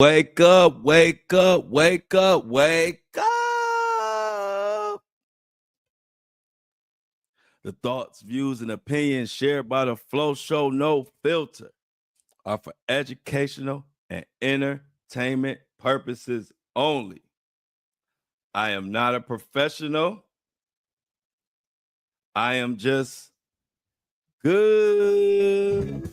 Wake up, wake up, wake up, wake up. The thoughts, views, and opinions shared by the Flow Show No Filter are for educational and entertainment purposes only. I am not a professional. I am just good.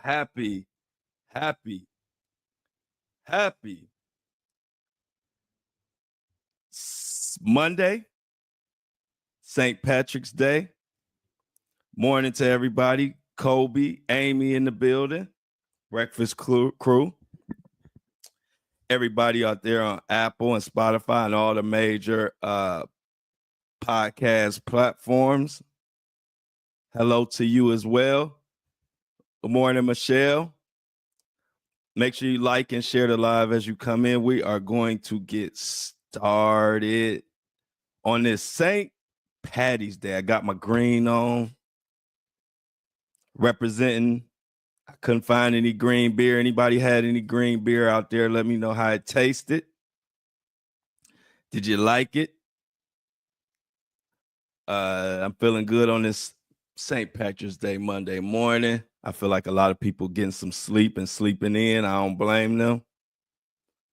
Happy, happy, happy. Monday, St. Patrick's Day. Morning to everybody. Kobe, Amy in the building. Breakfast crew. Everybody out there on Apple and Spotify and all the major podcast platforms. Hello to you as well. Good morning, Michelle. Make sure you like and share the live as you come in. We are going to get started on this St. Patty's Day. I got my green on, representing. I couldn't find any green beer. Anybody had any green beer out there? Let me know how it tasted. Did you like it? I'm feeling good on this St. Patrick's Day Monday morning. I feel like a lot of people getting some sleep and sleeping in. I don't blame them.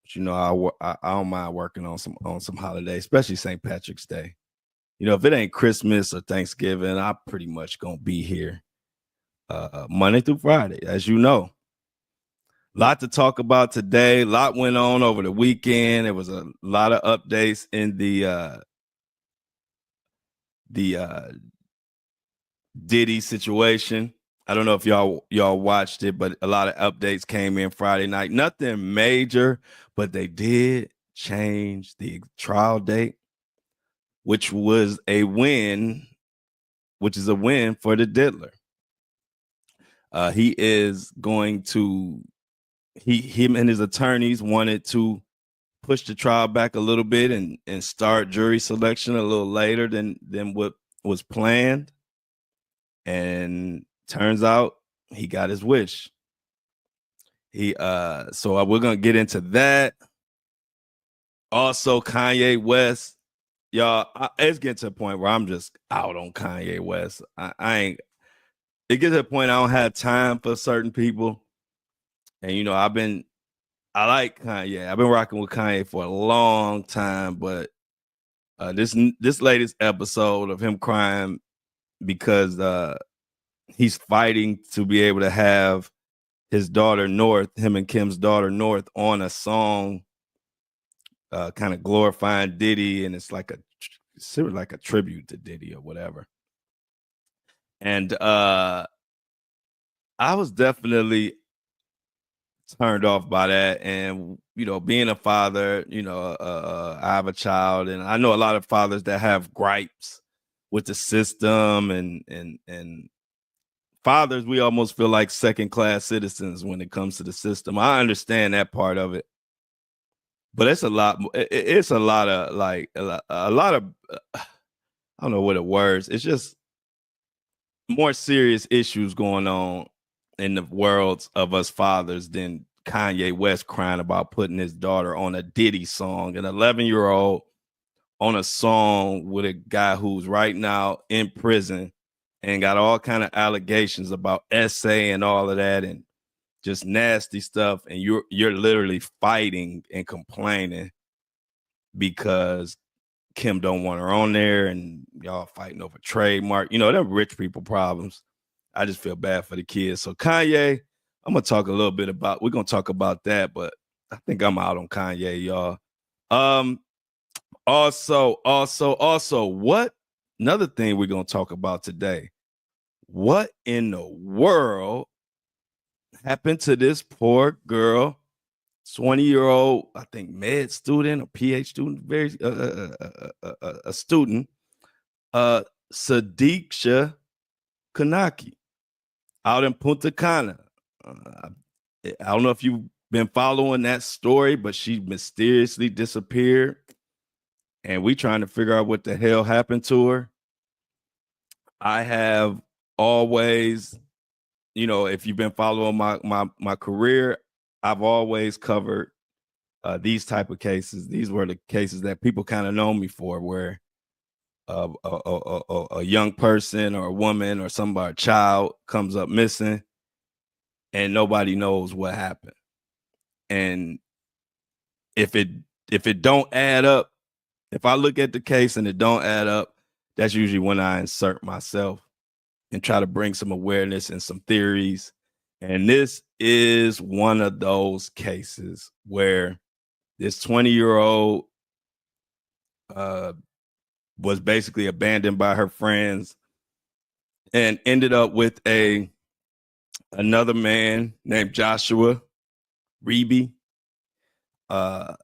But you know, I don't mind working on some holiday, especially St. Patrick's Day. You know, if it ain't Christmas or Thanksgiving, I'm pretty much gonna be here Monday through Friday, as you know. A lot to talk about today. A lot went on over the weekend. There was a lot of updates in the Diddy situation. I don't know if y'all watched it, but a lot of updates came in Friday night. Nothing major, but they did change the trial date, which was a win, which is a win for the diddler. He is going to, him and his attorneys wanted to push the trial back a little bit and start jury selection a little later than what was planned. And turns out he got his wish. So we're gonna get into that. Also, Kanye West, y'all. It's getting to a point where I'm just out on Kanye West. I ain't. It gets to a point I don't have time for certain people, and you know I like Kanye. I've been rocking with Kanye for a long time, but this latest episode of him crying because he's fighting to be able to have his daughter North, him and Kim's daughter North, on a song, kind of glorifying Diddy, and it's like a tribute to Diddy or whatever. And I was definitely turned off by that. And you know, being a father, you know, I have a child, and I know a lot of fathers that have gripes with the system, and fathers, we almost feel like second-class citizens when it comes to the system. I understand that part of it, but it's a lot. It's a lot of like a lot of I don't know what the words. It's just more serious issues going on in the worlds of us fathers than Kanye West crying about putting his daughter on a Diddy song, an 11-year-old on a song with a guy who's right now in prison and got all kind of allegations about essay and all of that and just nasty stuff. And you're literally fighting and complaining because Kim don't want her on there and y'all fighting over trademark. You know, they're rich people problems. I just feel bad for the kids. So Kanye, I'm going to talk a little bit about, we're going to talk about that, but I think I'm out on Kanye, y'all. Also, what another thing we're going to talk about today? What in the world happened to this poor girl, 20-year-old, I think med student or PhD student, very a student, Sudiksha Konanki, out in Punta Cana. I don't know if you've been following that story, but she mysteriously disappeared, and we trying to figure out what the hell happened to her. I have always, if you've been following my career, I've always covered these type of cases. These were the cases that people kind of know me for, where a young person or a woman or somebody, a child, comes up missing, and nobody knows what happened. And if it don't add up, if I look at the case and it don't add up, that's usually when I insert myself and try to bring some awareness and some theories. And this is one of those cases where this 20-year-old was basically abandoned by her friends and ended up with another man named Joshua Reeby.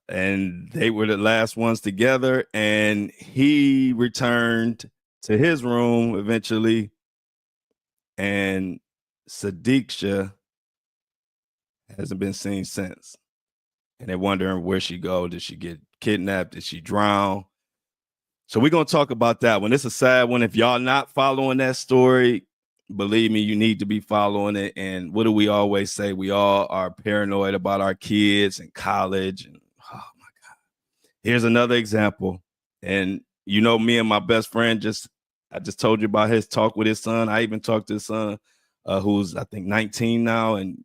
And they were the last ones together, and he returned to his room eventually, and Sudiksha hasn't been seen since. And they're wondering where she go. Did she get kidnapped? Did she drown? So we're going to talk about that one. It's a sad one. If y'all not following that story, believe me, you need to be following it. And what do we always say? We all are paranoid about our kids in college. And oh my God. Here's another example. And me and my best friend I just told you about his talk with his son. I even talked to his son, who's I think 19 now. And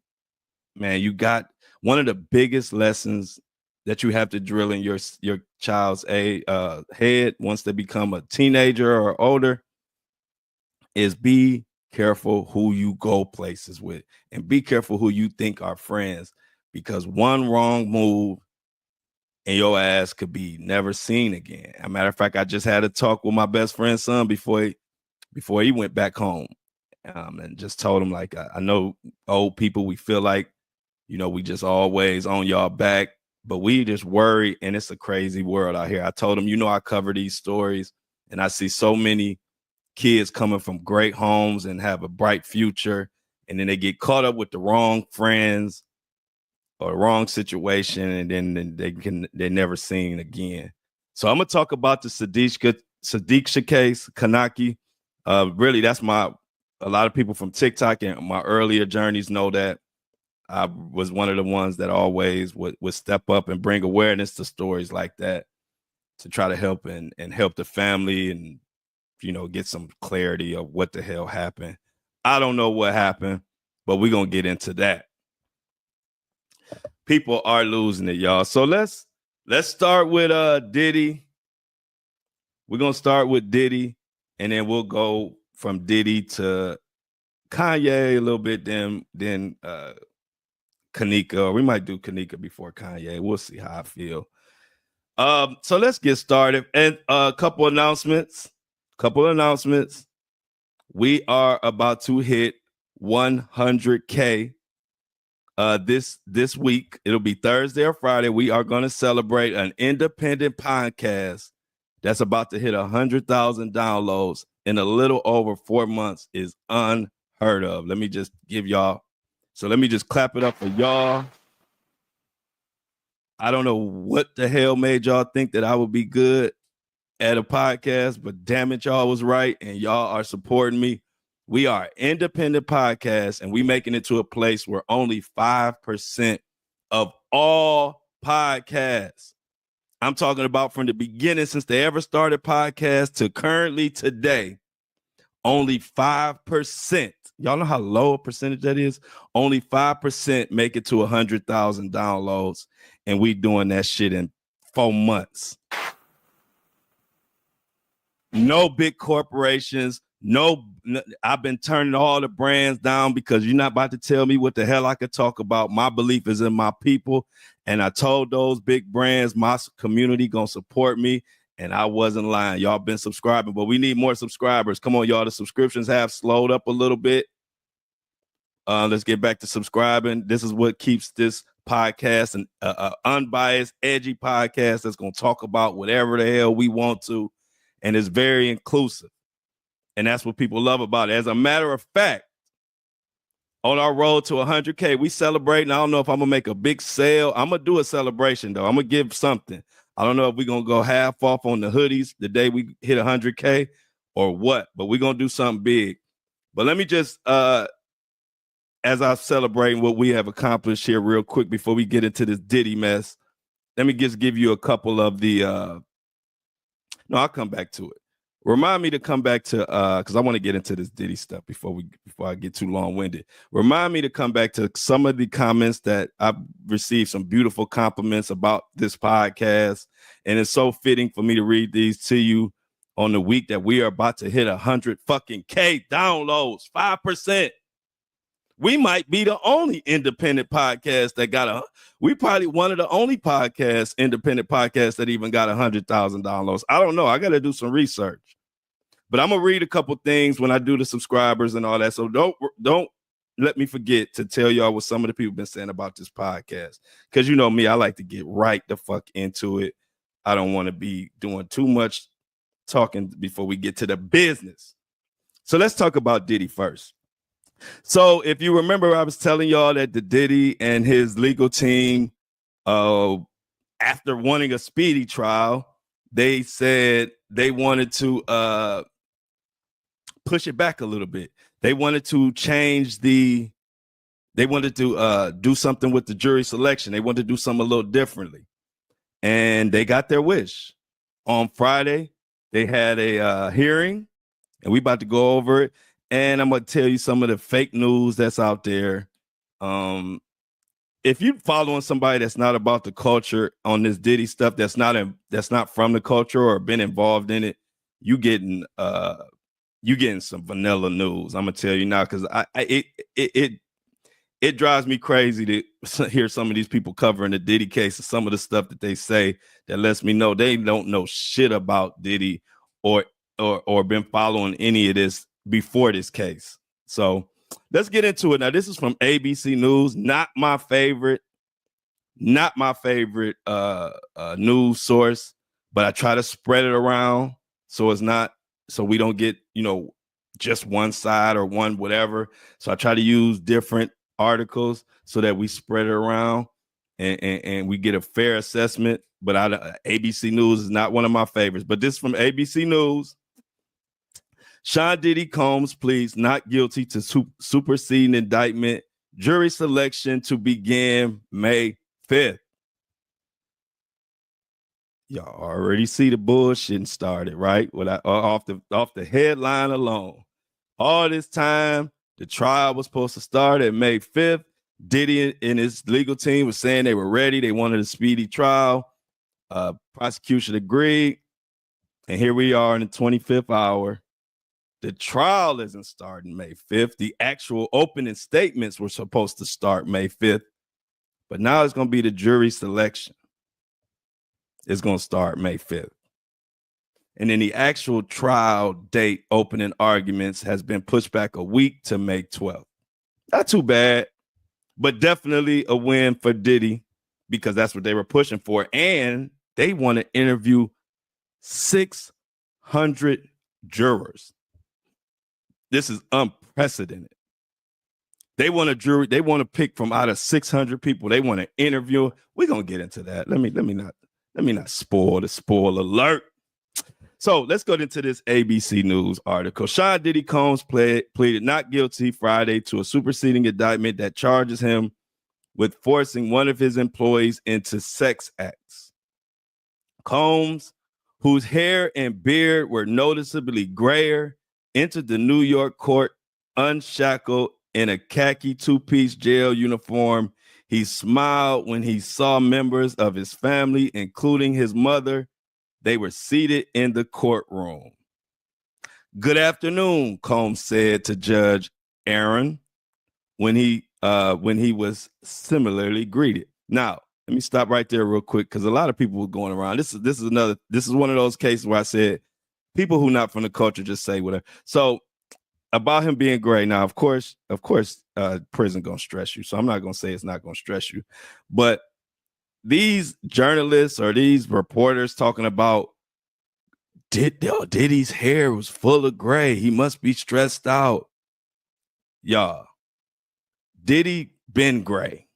man, you got one of the biggest lessons that you have to drill in your child's head once they become a teenager or older is be careful who you go places with, and be careful who you think are friends, because one wrong move and your ass could be never seen again. As a matter of fact, I just had a talk with my best friend's son before he went back home, and just told him, like, I know old people, we feel like, we just always on y'all back, but we just worry, and it's a crazy world out here. I told him, I cover these stories, and I see so many kids coming from great homes and have a bright future, and then they get caught up with the wrong friends or the wrong situation, and then they're never seen again. So I'm gonna talk about the Sudiksha case, Konanki. Really, that's a lot of people from TikTok and my earlier journeys know that I was one of the ones that always would step up and bring awareness to stories like that, to try to help and help the family and, get some clarity of what the hell happened. I don't know what happened, but we're going to get into that. People are losing it, y'all. So let's start with Diddy. We're going to start with Diddy, and then we'll go from Diddy to Kanye a little bit, then Kanika, or we might do Kanika before Kanye. We'll see how I feel. So let's get started. And a couple announcements. We are about to hit 100K this week. It'll be Thursday or Friday. We are going to celebrate an independent podcast that's about to hit 100,000 downloads in a little over 4 months. Is unheard of. Let me just clap it up for y'all. I don't know what the hell made y'all think that I would be good at a podcast, but damn it, y'all was right, and y'all are supporting me. We are an independent podcast, and we making it to a place where only 5% of all podcasts, I'm talking about from the beginning, since they ever started podcasts to currently today, only 5%. Y'all know how low a percentage that is? Only 5% make it to 100,000 downloads, and we doing that shit in 4 months. No big corporations. No, I've been turning all the brands down because you're not about to tell me what the hell I could talk about. My belief is in my people, and I told those big brands my community gonna support me, and I wasn't lying. Y'all been subscribing, but we need more subscribers. Come on, y'all. The subscriptions have slowed up a little bit. Let's get back to subscribing. This is what keeps this podcast an unbiased, edgy podcast that's going to talk about whatever the hell we want to, and it's very inclusive. And that's what people love about it. As a matter of fact, on our road to 100K, we celebrating. I don't know if I'm going to make a big sale. I'm going to do a celebration, though. I'm going to give something. I don't know if we're going to go half off on the hoodies the day we hit 100K, or what, but we're gonna do something big. But let me just as I celebrate what we have accomplished here real quick before we get into this Diddy mess, let me just give you a couple of the no, I'll come back to it. Remind me to come back to because I want to get into this Diddy stuff before I get too long-winded. Remind me to come back to some of the comments that I've received, some beautiful compliments about this podcast. And it's so fitting for me to read these to you on the week that we are about to hit 100 fucking K downloads, 5%. We might be the only independent podcast that got we probably one of the only independent podcasts that even got 100,000 downloads. I don't know. I got to do some research, but I'm going to read a couple things when I do the subscribers and all that. So don't let me forget to tell y'all what some of the people been saying about this podcast. Cause you know me, I like to get right the fuck into it. I don't want to be doing too much talking before we get to the business. So let's talk about Diddy first. So if you remember, I was telling y'all that the Diddy and his legal team, after wanting a speedy trial, they said they wanted to push it back a little bit. They wanted to they wanted to do something with the jury selection. They wanted to do something a little differently. And they got their wish. On Friday, they had a hearing, and we about to go over it. And I'm going to tell you some of the fake news that's out there. If you're following somebody that's not about the culture on this Diddy stuff, that's not from the culture or been involved in it, you getting some vanilla news. I'm going to tell you now, because it drives me crazy to hear some of these people covering the Diddy case and some of the stuff that they say that lets me know they don't know shit about Diddy or been following any of this before this case. So let's get into it. Now, this is from ABC News, not my favorite news source, but I try to spread it around so we don't get, just one side or one whatever. So I try to use different articles so that we spread it around and we get a fair assessment. But ABC News is not one of my favorites, but this is from ABC News. Sean Diddy Combs pleads not guilty to superseding indictment. Jury selection to begin May 5th. Y'all already see the bullshit started, right? Off the headline alone. All this time, the trial was supposed to start at May 5th. Diddy and his legal team was saying they were ready. They wanted a speedy trial. Prosecution agreed. And here we are in the 25th hour. The trial isn't starting May 5th. The actual opening statements were supposed to start May 5th. But now it's going to be the jury selection. It's going to start May 5th. And then the actual trial date opening arguments has been pushed back a week to May 12th. Not too bad, but definitely a win for Diddy because that's what they were pushing for. And they want to interview 600 jurors. This is unprecedented. They want a jury. They want to pick from out of 600 people. They want to interview. We're going to get into that. Let me not spoil the spoiler alert. So let's go into this ABC News article. Sean Diddy Combs pleaded not guilty Friday to a superseding indictment that charges him with forcing one of his employees into sex acts. Combs, whose hair and beard were noticeably grayer, entered the New York court unshackled in a khaki two-piece jail uniform. He smiled when he saw members of his family, including his mother. They were seated in the courtroom. "Good afternoon," Combs said to Judge Aaron when he was similarly greeted. Now, let me stop right there real quick because a lot of people were going around. This is one of those cases where I said people who not from the culture just say whatever. So about him being gray. Now, of course, prison gonna stress you. So I'm not gonna say it's not gonna stress you, but these journalists or these reporters talking about Diddy's hair was full of gray. He must be stressed out. Y'all, Diddy been gray.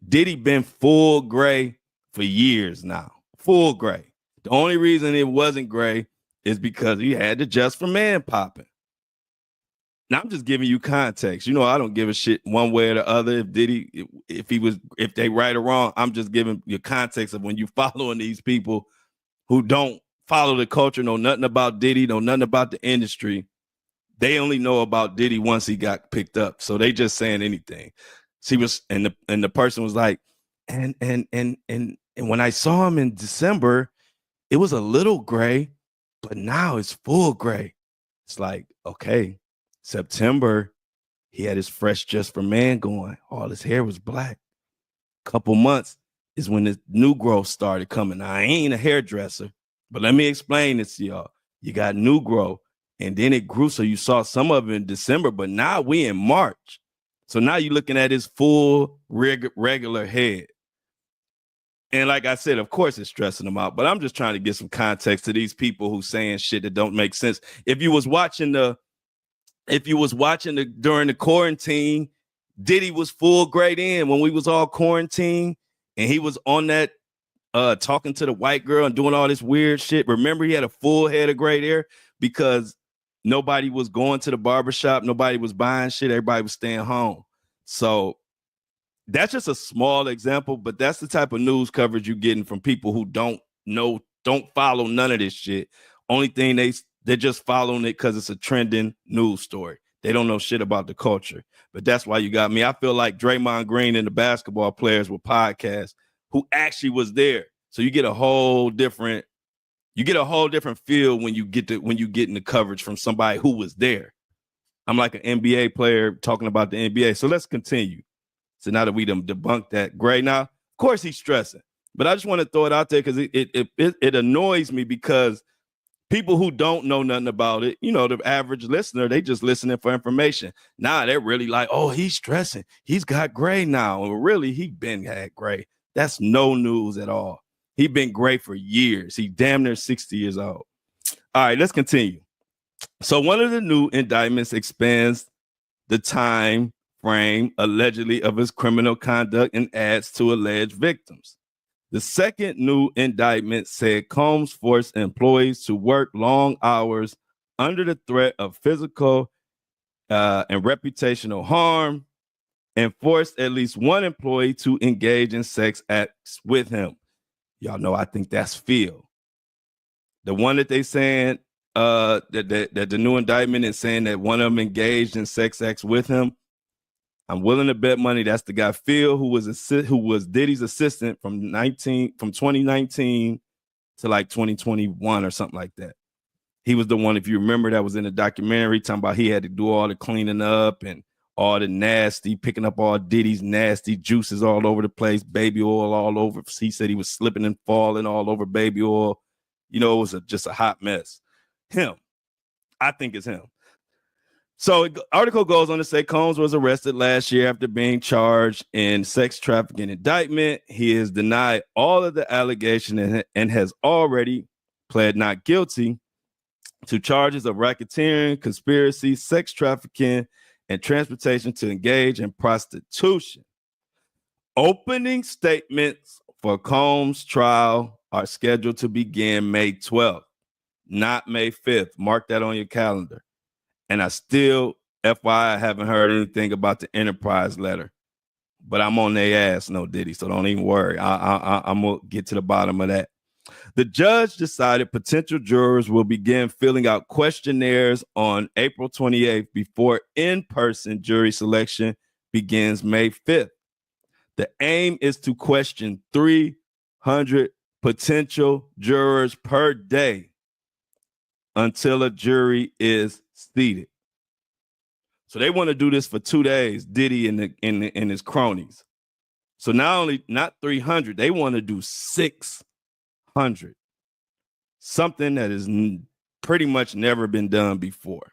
Diddy been full gray for years now. Full gray. The only reason it wasn't gray is because he had the Just for Man popping. Now I'm just giving you context. You know, I don't give a shit one way or the other. If Diddy, if they right or wrong, I'm just giving you context of when you following these people who don't follow the culture, know nothing about Diddy, know nothing about the industry. They only know about Diddy once he got picked up. So they just saying anything. She was, and the person was like, and when I saw him in December, it was a little gray, but now it's full gray. It's like, okay, September, he had his fresh Just for Man going. All his hair was black. Couple months is when the new growth started coming. Now, I ain't a hairdresser, but let me explain this to y'all. You got new growth, and then it grew, so you saw some of it in December, but now we in March. So now you're looking at his full regular head. And like I said, of course it's stressing them out, but I'm just trying to get some context to these people who saying shit that don't make sense. If you was watching during the quarantine, Diddy was full grade in when we was all quarantined, and he was on that talking to the white girl and doing all this weird shit. Remember, he had a full head of gray hair because nobody was going to the barbershop, nobody was buying shit, everybody was staying home. So that's just a small example, but that's the type of news coverage you're getting from people who don't follow none of this shit. Only thing they're just following it because it's a trending news story. They don't know shit about the culture. But that's why you got me. I feel like Draymond Green and the basketball players with podcasts who actually was there. So you get a whole different feel when you get in the coverage from somebody who was there. I'm like an NBA player talking about the NBA. So let's continue. So now that we done debunked that, Gray, now, of course he's stressing. But I just want to throw it out there because it annoys me because people who don't know nothing about it, you know, the average listener, they just listening for information. Now they're really like, oh, he's stressing. He's got gray now. And really, he been had gray. That's no news at all. He been gray for years. He damn near 60 years old. All right, let's continue. So one of the new indictments expands the time frame allegedly of his criminal conduct and adds to alleged victims. The second new indictment said Combs forced employees to work long hours under the threat of physical and reputational harm and forced at least one employee to engage in sex acts with him. Y'all know I think that's Phil. The one that they saying that the new indictment is saying that one of them engaged in sex acts with him. I'm willing to bet money that's the guy Phil who was Diddy's assistant from 2019 to like 2021 or something like that. He was the one, if you remember, that was in the documentary talking about he had to do all the cleaning up and all the nasty, picking up all Diddy's nasty juices all over the place, baby oil all over. He said he was slipping and falling all over baby oil. You know, it was just a hot mess. Him. I think it's him. So the article goes on to say Combs was arrested last year after being charged in sex trafficking indictment. He has denied all of the allegations and has already pled not guilty to charges of racketeering, conspiracy, sex trafficking, and transportation to engage in prostitution. Opening statements for Combs' trial are scheduled to begin May 12th, not May 5th. Mark that on your calendar. And I still, FYI, haven't heard anything about the Enterprise letter. But I'm on their ass, no Diddy, so don't even worry. I'm going to get to the bottom of that. The judge decided potential jurors will begin filling out questionnaires on April 28th before in-person jury selection begins May 5th. The aim is to question 300 potential jurors per day until a jury is seated. So they want to do this for 2 days, Diddy and his cronies. So not 300, they want to do 600. Something that has pretty much never been done before.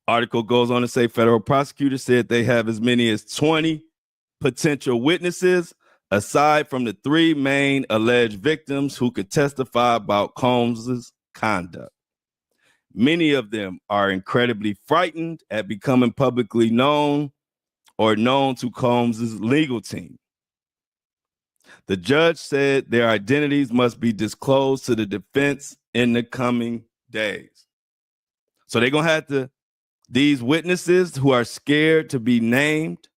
Article goes on to say federal prosecutors said they have as many as 20 potential witnesses, aside from the 3 main alleged victims who could testify about Combs' conduct. Many of them are incredibly frightened at becoming publicly known or known to Combs' legal team. The judge said their identities must be disclosed to the defense in the coming days. So they're going to have to, these witnesses who are scared to be named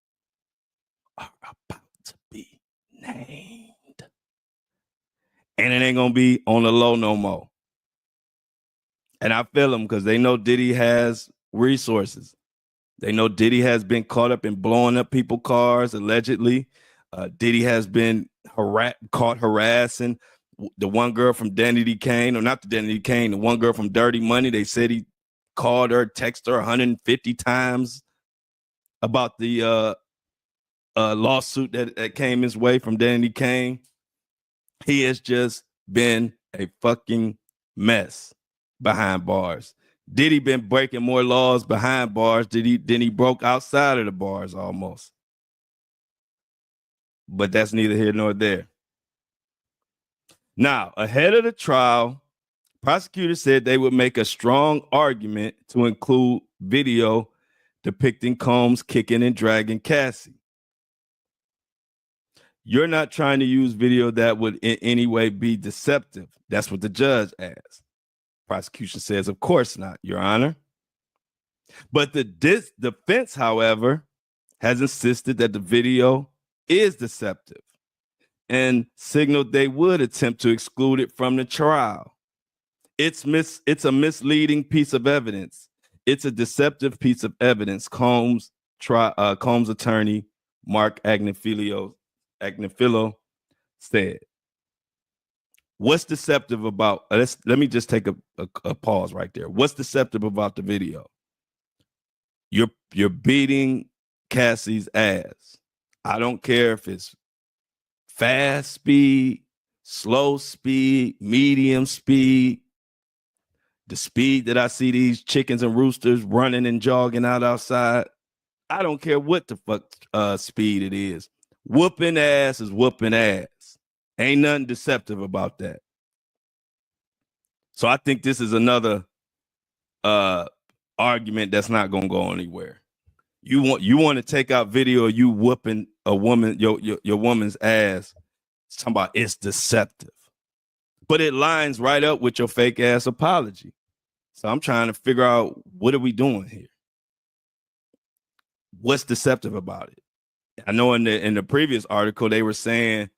are about to be named. And it ain't going to be on the low no more. And I feel them because they know Diddy has resources. They know Diddy has been caught up in blowing up people's cars, allegedly. Diddy has been caught harassing the one girl from Diddy Kane, or not the Diddy Kane, the one girl from Dirty Money. They said he called her, texted her 150 times about the lawsuit that came his way from Diddy Kane. He has just been a fucking mess behind bars. Diddy been breaking more laws behind bars than he broke outside of the bars almost. But that's neither here nor there. Now, ahead of the trial, prosecutors said they would make a strong argument to include video depicting Combs kicking and dragging Cassie. You're not trying to use video that would in any way be deceptive. That's what the judge asked. Prosecution says, of course not, Your Honor. But the defense, however, has insisted that the video is deceptive and signaled they would attempt to exclude it from the trial. It's a misleading piece of evidence. It's a deceptive piece of evidence, Combs attorney Mark Agnifilo said. What's deceptive about, let me just take a pause right there. What's deceptive about the video? You're beating Cassie's ass. I don't care if it's fast speed, slow speed, medium speed, the speed that I see these chickens and roosters running and jogging out outside. I don't care what the fuck speed it is. Whooping ass is whooping ass. Ain't nothing deceptive about that. So I think this is another argument that's not gonna go anywhere. You want to take out video of you whooping a woman, your woman's ass. It's talking about it's deceptive. But it lines right up with your fake ass apology. So I'm trying to figure out, what are we doing here? What's deceptive about it? I know in the previous article they were saying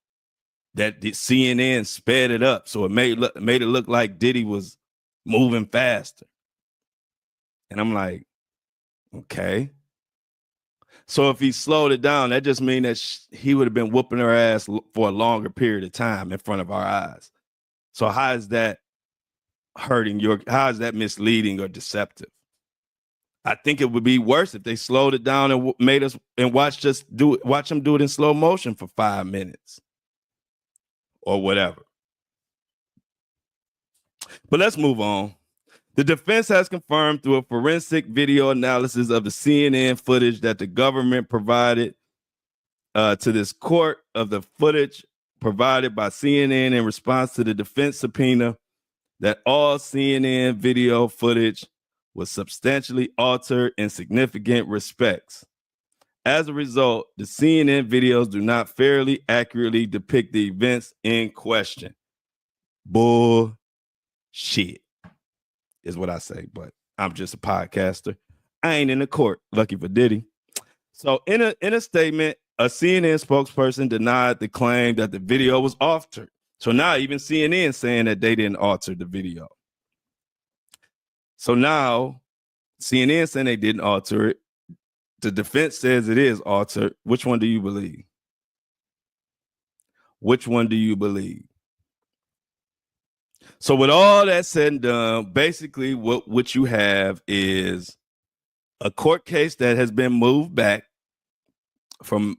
that the CNN sped it up, so it made it look like Diddy was moving faster. And I'm like, okay. So if he slowed it down, that just means that he would have been whooping her ass for a longer period of time in front of our eyes. So how is that how is that misleading or deceptive? I think it would be worse if they slowed it down and made us and watch them do it in slow motion for 5 minutes or whatever. But let's move on. The defense has confirmed through a forensic video analysis of the CNN footage that the government provided to this court of the footage provided by CNN in response to the defense subpoena that all CNN video footage was substantially altered in significant respects. As a result, the CNN videos do not fairly, accurately depict the events in question. Bullshit is what I say, but I'm just a podcaster. I ain't in the court. Lucky for Diddy. So in a statement, a CNN spokesperson denied the claim that the video was altered. So now even CNN saying that they didn't alter the video. So now CNN saying they didn't alter it. The defense says it is altered. Which one do you believe? Which one do you believe? So with all that said and done, basically what you have is a court case that has been moved back from,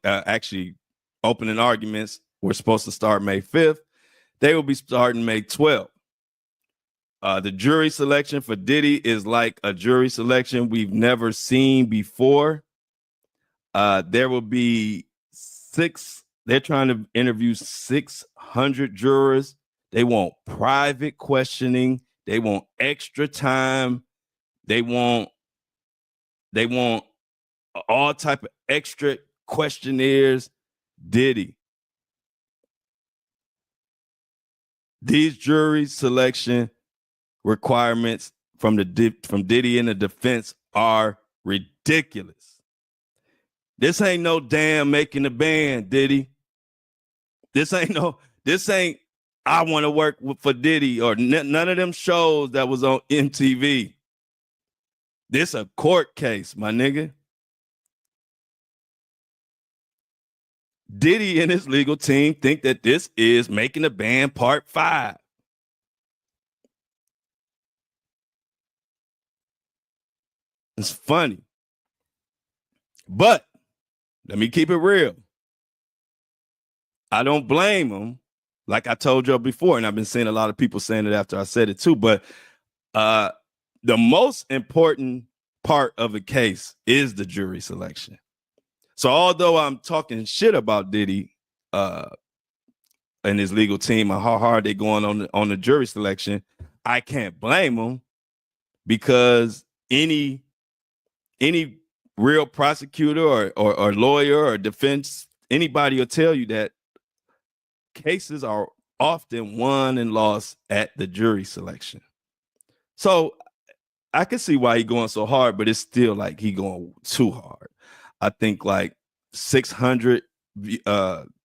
actually opening arguments were supposed to start May 5th. They will be starting May 12th. The jury selection for Diddy is like a jury selection we've never seen before. There will be they're trying to interview 600 jurors. They want private questioning. They want extra time. They want all type of extra questionnaires. Diddy, These jury selection requirements from Diddy and the defense are ridiculous. This ain't no damn making the band, Diddy. This ain't I want to work for Diddy or none of them shows that was on MTV. This a court case, my nigga. Diddy and his legal team think that this is Making the Band Part 5. It's funny. But let me keep it real. I don't blame him. Like I told you before, and I've been seeing a lot of people saying it after I said it too, but the most important part of a case is the jury selection. So although I'm talking shit about Diddy and his legal team and how hard they're going on the jury selection, I can't blame them because any real prosecutor or lawyer or defense, anybody will tell you that cases are often won and lost at the jury selection. So I can see why he's going so hard, but it's still like he going too hard. I think like 600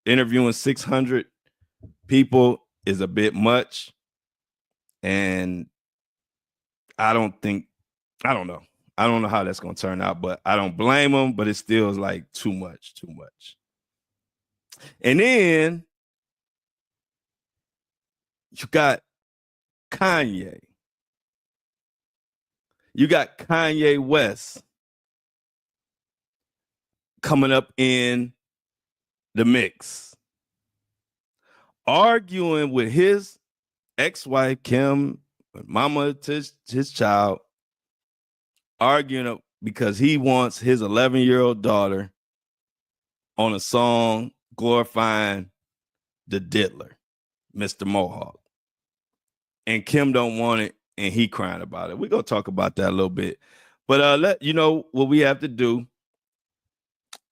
interviewing 600 people is a bit much, and I don't know how that's going to turn out, but I don't blame him, but it still is like too much. And then you got Kanye. You got Kanye West coming up in the mix, arguing with his ex-wife, Kim, mama to his child, arguing because he wants his 11-year-old daughter on a song glorifying the diddler, Mr. Mohawk. And Kim don't want it, and he crying about it. We're going to talk about that a little bit. But let you know what we have to do.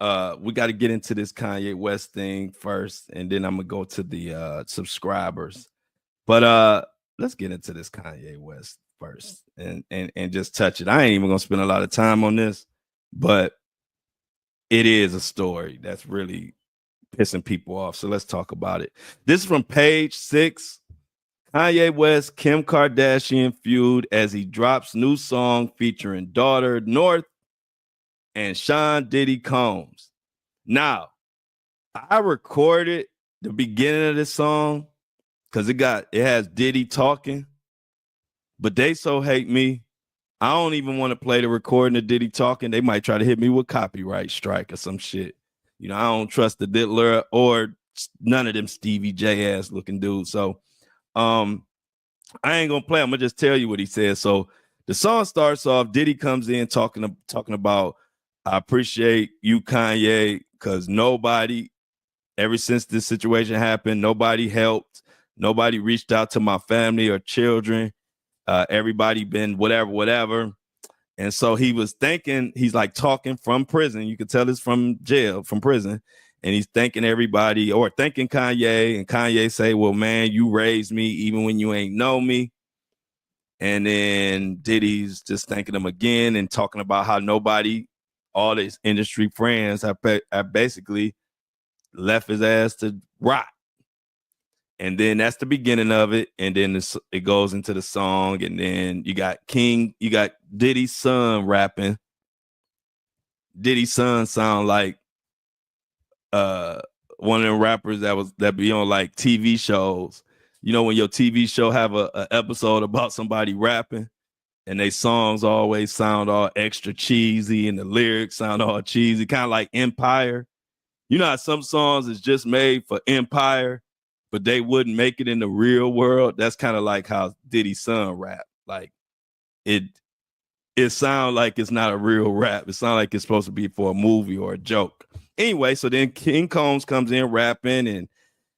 We got to get into this Kanye West thing first, and then I'm going to go to the subscribers. But let's get into this Kanye West first and just touch it. I ain't even going to spend a lot of time on this, but it is a story that's really pissing people off. So let's talk about it. This is from Page 6. Kanye West, Kim Kardashian feud as he drops new song featuring daughter North and Sean Diddy Combs. Now, I recorded the beginning of this song because it has Diddy talking, but they so hate me. I don't even want to play the recording of Diddy talking. They might try to hit me with copyright strike or some shit. You know, I don't trust the diddler or none of them Stevie J ass looking dudes. So I ain't gonna play. I'm gonna just tell you what he says. So the song starts off. Diddy comes in talking about, I appreciate you, Kanye, because nobody, ever since this situation happened, nobody helped. Nobody reached out to my family or children. Everybody been whatever. And so he was thinking, he's like talking from prison. You could tell it's from jail, from prison. And he's thanking everybody or thanking Kanye. And Kanye say, well, man, you raised me even when you ain't know me. And then Diddy's just thanking him again and talking about how nobody, all his industry friends have basically left his ass to rot. And then that's the beginning of it. And then it goes into the song. And then you got Diddy's son rapping. Diddy's son sound like one of them rappers that be on like TV shows. You know, when your TV show have a episode about somebody rapping and they songs always sound all extra cheesy and the lyrics sound all cheesy, kind of like Empire. You know how some songs is just made for Empire, but they wouldn't make it in the real world? That's kind of like how Diddy's son rap. Like it sounds like it's not a real rap. It sounds like it's supposed to be for a movie or a joke. Anyway, so then King Combs comes in rapping and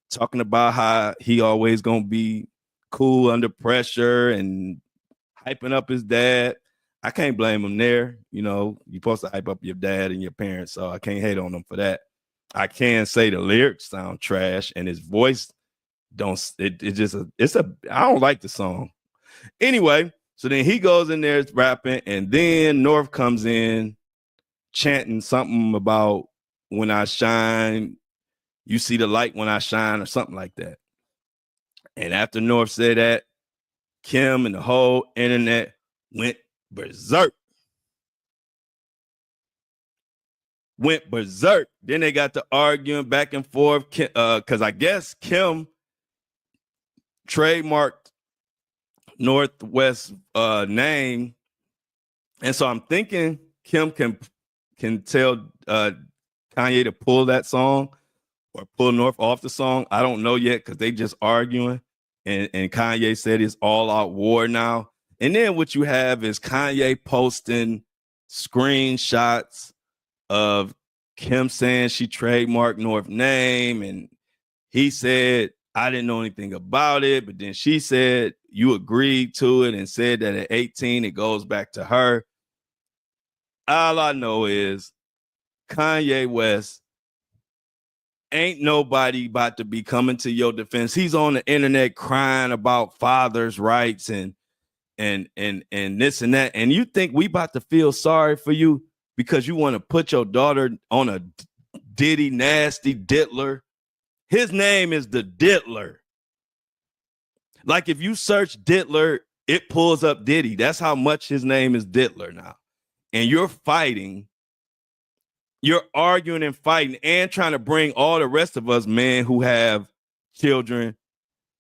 talking about how he always gonna be cool under pressure and hyping up his dad. I can't blame him there. You know, you're supposed to hype up your dad and your parents, so I can't hate on him for that. I can say the lyrics sound trash and his voice I don't like the song. Anyway, so then he goes in there rapping, and then North comes in chanting something about when I shine, you see the light when I shine, or something like that. And after North said that, Kim and the whole internet went berserk. Then they got to arguing back and forth because I guess Kim trademarked Northwest name, and so I'm thinking Kim can tell Kanye to pull that song or pull North off the song. I don't know yet because they just arguing, and Kanye said it's all out war now. And then what you have is Kanye posting screenshots of Kim saying she trademarked North name, and he said, I didn't know anything about it, but then she said you agreed to it and said that at 18 it goes back to her. All I know is Kanye West ain't nobody about to be coming to your defense. He's on the internet crying about fathers' rights and this and that. And you think we about to feel sorry for you because you want to put your daughter on a Diddy nasty diddler? His name is the Diddler. Like if you search Diddler, it pulls up Diddy. That's how much his name is Diddler now. And you're fighting, you're arguing and fighting and trying to bring all the rest of us men who have children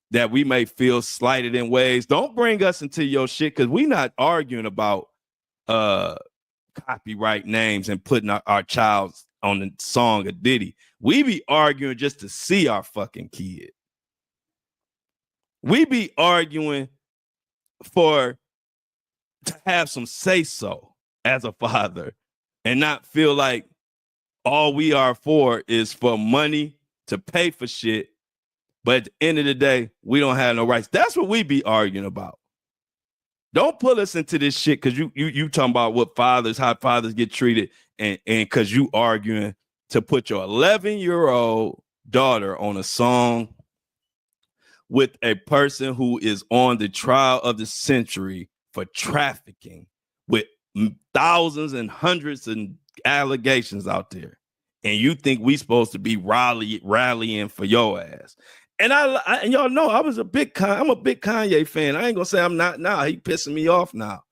that we may feel slighted in ways. Don't bring us into your shit because we're not arguing about copyright names and putting our child on the song of Diddy. We be arguing just to see our fucking kid. We be arguing to have some say-so as a father and not feel like all we are for is for money to pay for shit. But at the end of the day, we don't have no rights. That's what we be arguing about. Don't pull us into this shit because you talking about how fathers get treated, and because you arguing to put your 11-year-old daughter on a song with a person who is on the trial of the century for trafficking with thousands and hundreds of allegations out there. And you think we supposed to be rallying for your ass. And and y'all know I'm a big Kanye fan. I ain't gonna say I'm not now. He pissing me off now.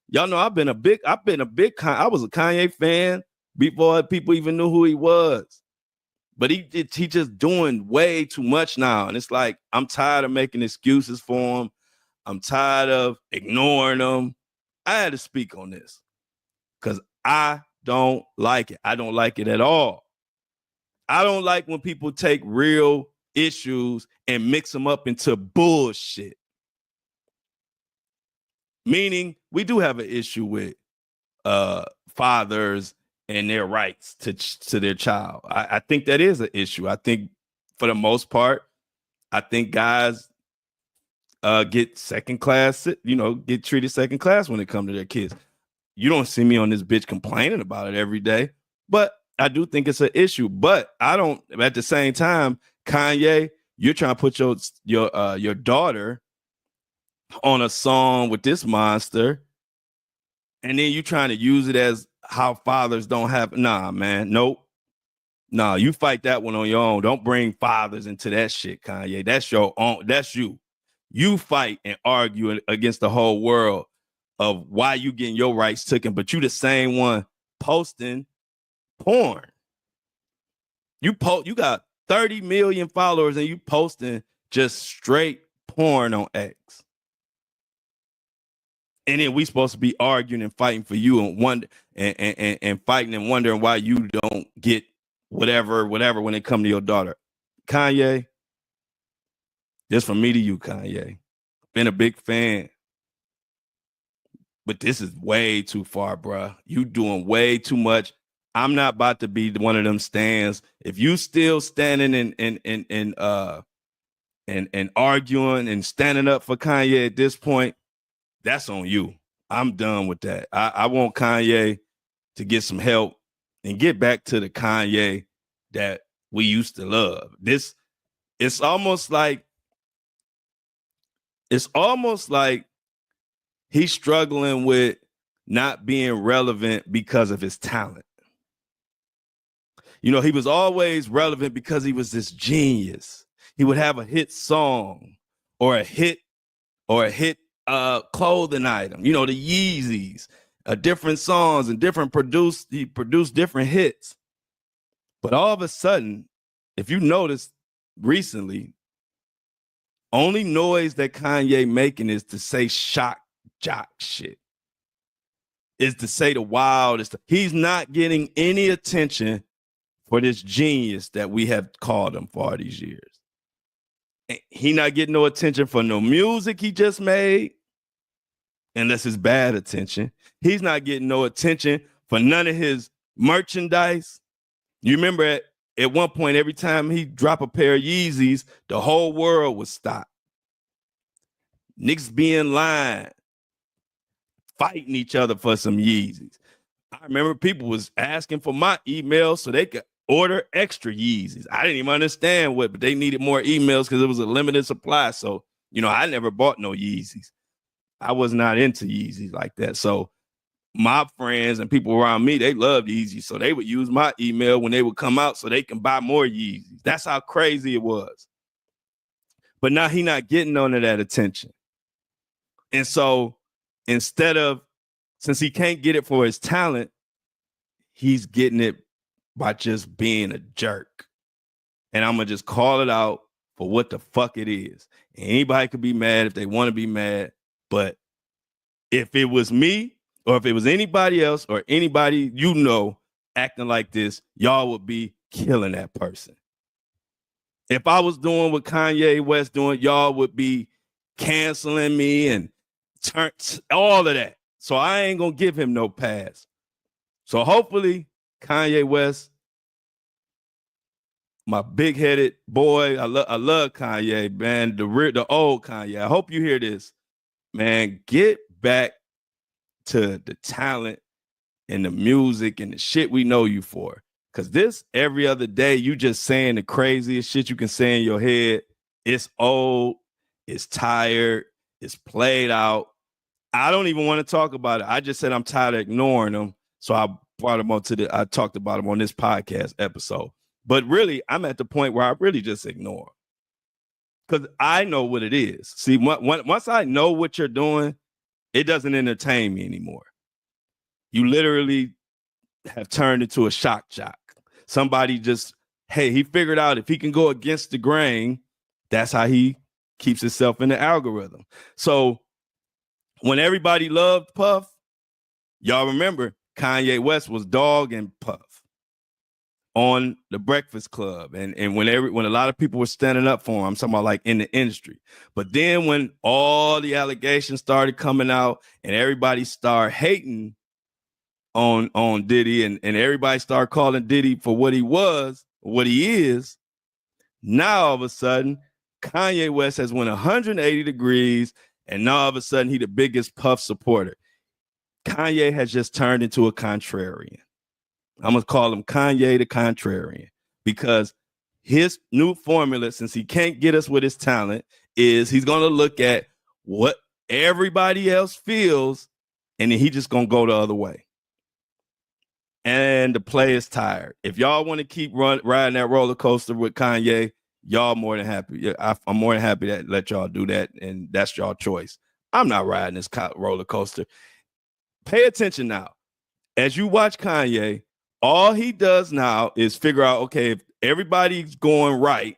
Y'all know I was a Kanye fan before people even knew who he was. But he just doing way too much now. And it's like, I'm tired of making excuses for him. I'm tired of ignoring him. I had to speak on this because I don't like it. I don't like it at all. I don't like when people take real issues and mix them up into bullshit. Meaning, we do have an issue with fathers and their rights to their child. I think that is an issue. I think for the most part, I think guys get second class, get treated second class when it comes to their kids. You don't see me on this bitch complaining about it every day, but I do think it's an issue. But I don't, at the same time, Kanye, you're trying to put your daughter on a song with this monster, and then you trying to use it as how fathers don't have. Nah, man, nope. Nah, you fight that one on your own. Don't bring fathers into that shit, Kanye. That's your own. That's you. You fight and argue against the whole world of why you getting your rights taken, but you the same one posting porn. You got 30 million followers and you posting just straight porn on X. And then we supposed to be arguing and fighting for you and fighting and wondering why you don't get whatever when it comes to your daughter. Kanye, just from me to you, Kanye, been a big fan. But this is way too far, bro. You doing way too much. I'm not about to be one of them stands. If you still standing and arguing and standing up for Kanye at this point, that's on you. I'm done with that. I want Kanye to get some help and get back to the Kanye that we used to love. It's almost like it's almost like he's struggling with not being relevant because of his talent. You know, he was always relevant because he was this genius. He would have a hit song or a hit clothing item, you know, the Yeezys, different songs and he produced different hits. But all of a sudden, if you notice recently, only noise that Kanye making is to say shock jock shit. Is to say the wildest. He's not getting any attention for this genius that we have called him for all these years. He not getting no attention for no music he just made, unless it's bad attention. He's not getting no attention for none of his merchandise. You remember at one point, every time he drop a pair of Yeezys, the whole world would stop. Niggas be in line, fighting each other for some Yeezys. I remember people was asking for my email so they could order extra Yeezys. I didn't even understand what, but they needed more emails because it was a limited supply. So, you know, I never bought no Yeezys. I was not into Yeezys like that. So my friends and people around me, they loved Yeezys. So they would use my email when they would come out so they can buy more Yeezys. That's how crazy it was. But now he not getting none of that attention. And so since he can't get it for his talent, he's getting it by just being a jerk. And I'm going to just call it out for what the fuck it is. Anybody could be mad if they want to be mad. But if it was me or if it was anybody else or anybody you know acting like this, y'all would be killing that person. If I was doing what Kanye West doing, y'all would be canceling me and all of that. So I ain't going to give him no pass. So hopefully Kanye West, my big-headed boy, I love Kanye, man, the old Kanye. I hope you hear this. Man, get back to the talent and the music and the shit we know you for. Because this, every other day, you just saying the craziest shit you can say in your head. It's old, it's tired, it's played out. I don't even want to talk about it. I just said I'm tired of ignoring them. So I brought him I talked about him on this podcast episode. But really, I'm at the point where I really just ignore. Because I know what it is. See, once I know what you're doing, it doesn't entertain me anymore. You literally have turned into a shock jock. Somebody just, hey, he figured out if he can go against the grain, that's how he keeps himself in the algorithm. So when everybody loved Puff, y'all remember Kanye West was dogging Puff on the Breakfast Club. And when a lot of people were standing up for him, I'm talking about like in the industry. But then when all the allegations started coming out and everybody started hating on Diddy and everybody started calling Diddy for what he was, what he is, now all of a sudden, Kanye West has went 180 degrees and now all of a sudden he the biggest Puff supporter. Kanye has just turned into a contrarian. I'm going to call him Kanye the Contrarian because his new formula, since he can't get us with his talent, is he's going to look at what everybody else feels and then he just going to go the other way. And the play is tired. If y'all want to keep riding that roller coaster with Kanye, y'all more than happy. I'm more than happy to let y'all do that, and that's y'all choice. I'm not riding this roller coaster. Pay attention now. As you watch Kanye, all he does now is figure out, okay, if everybody's going right,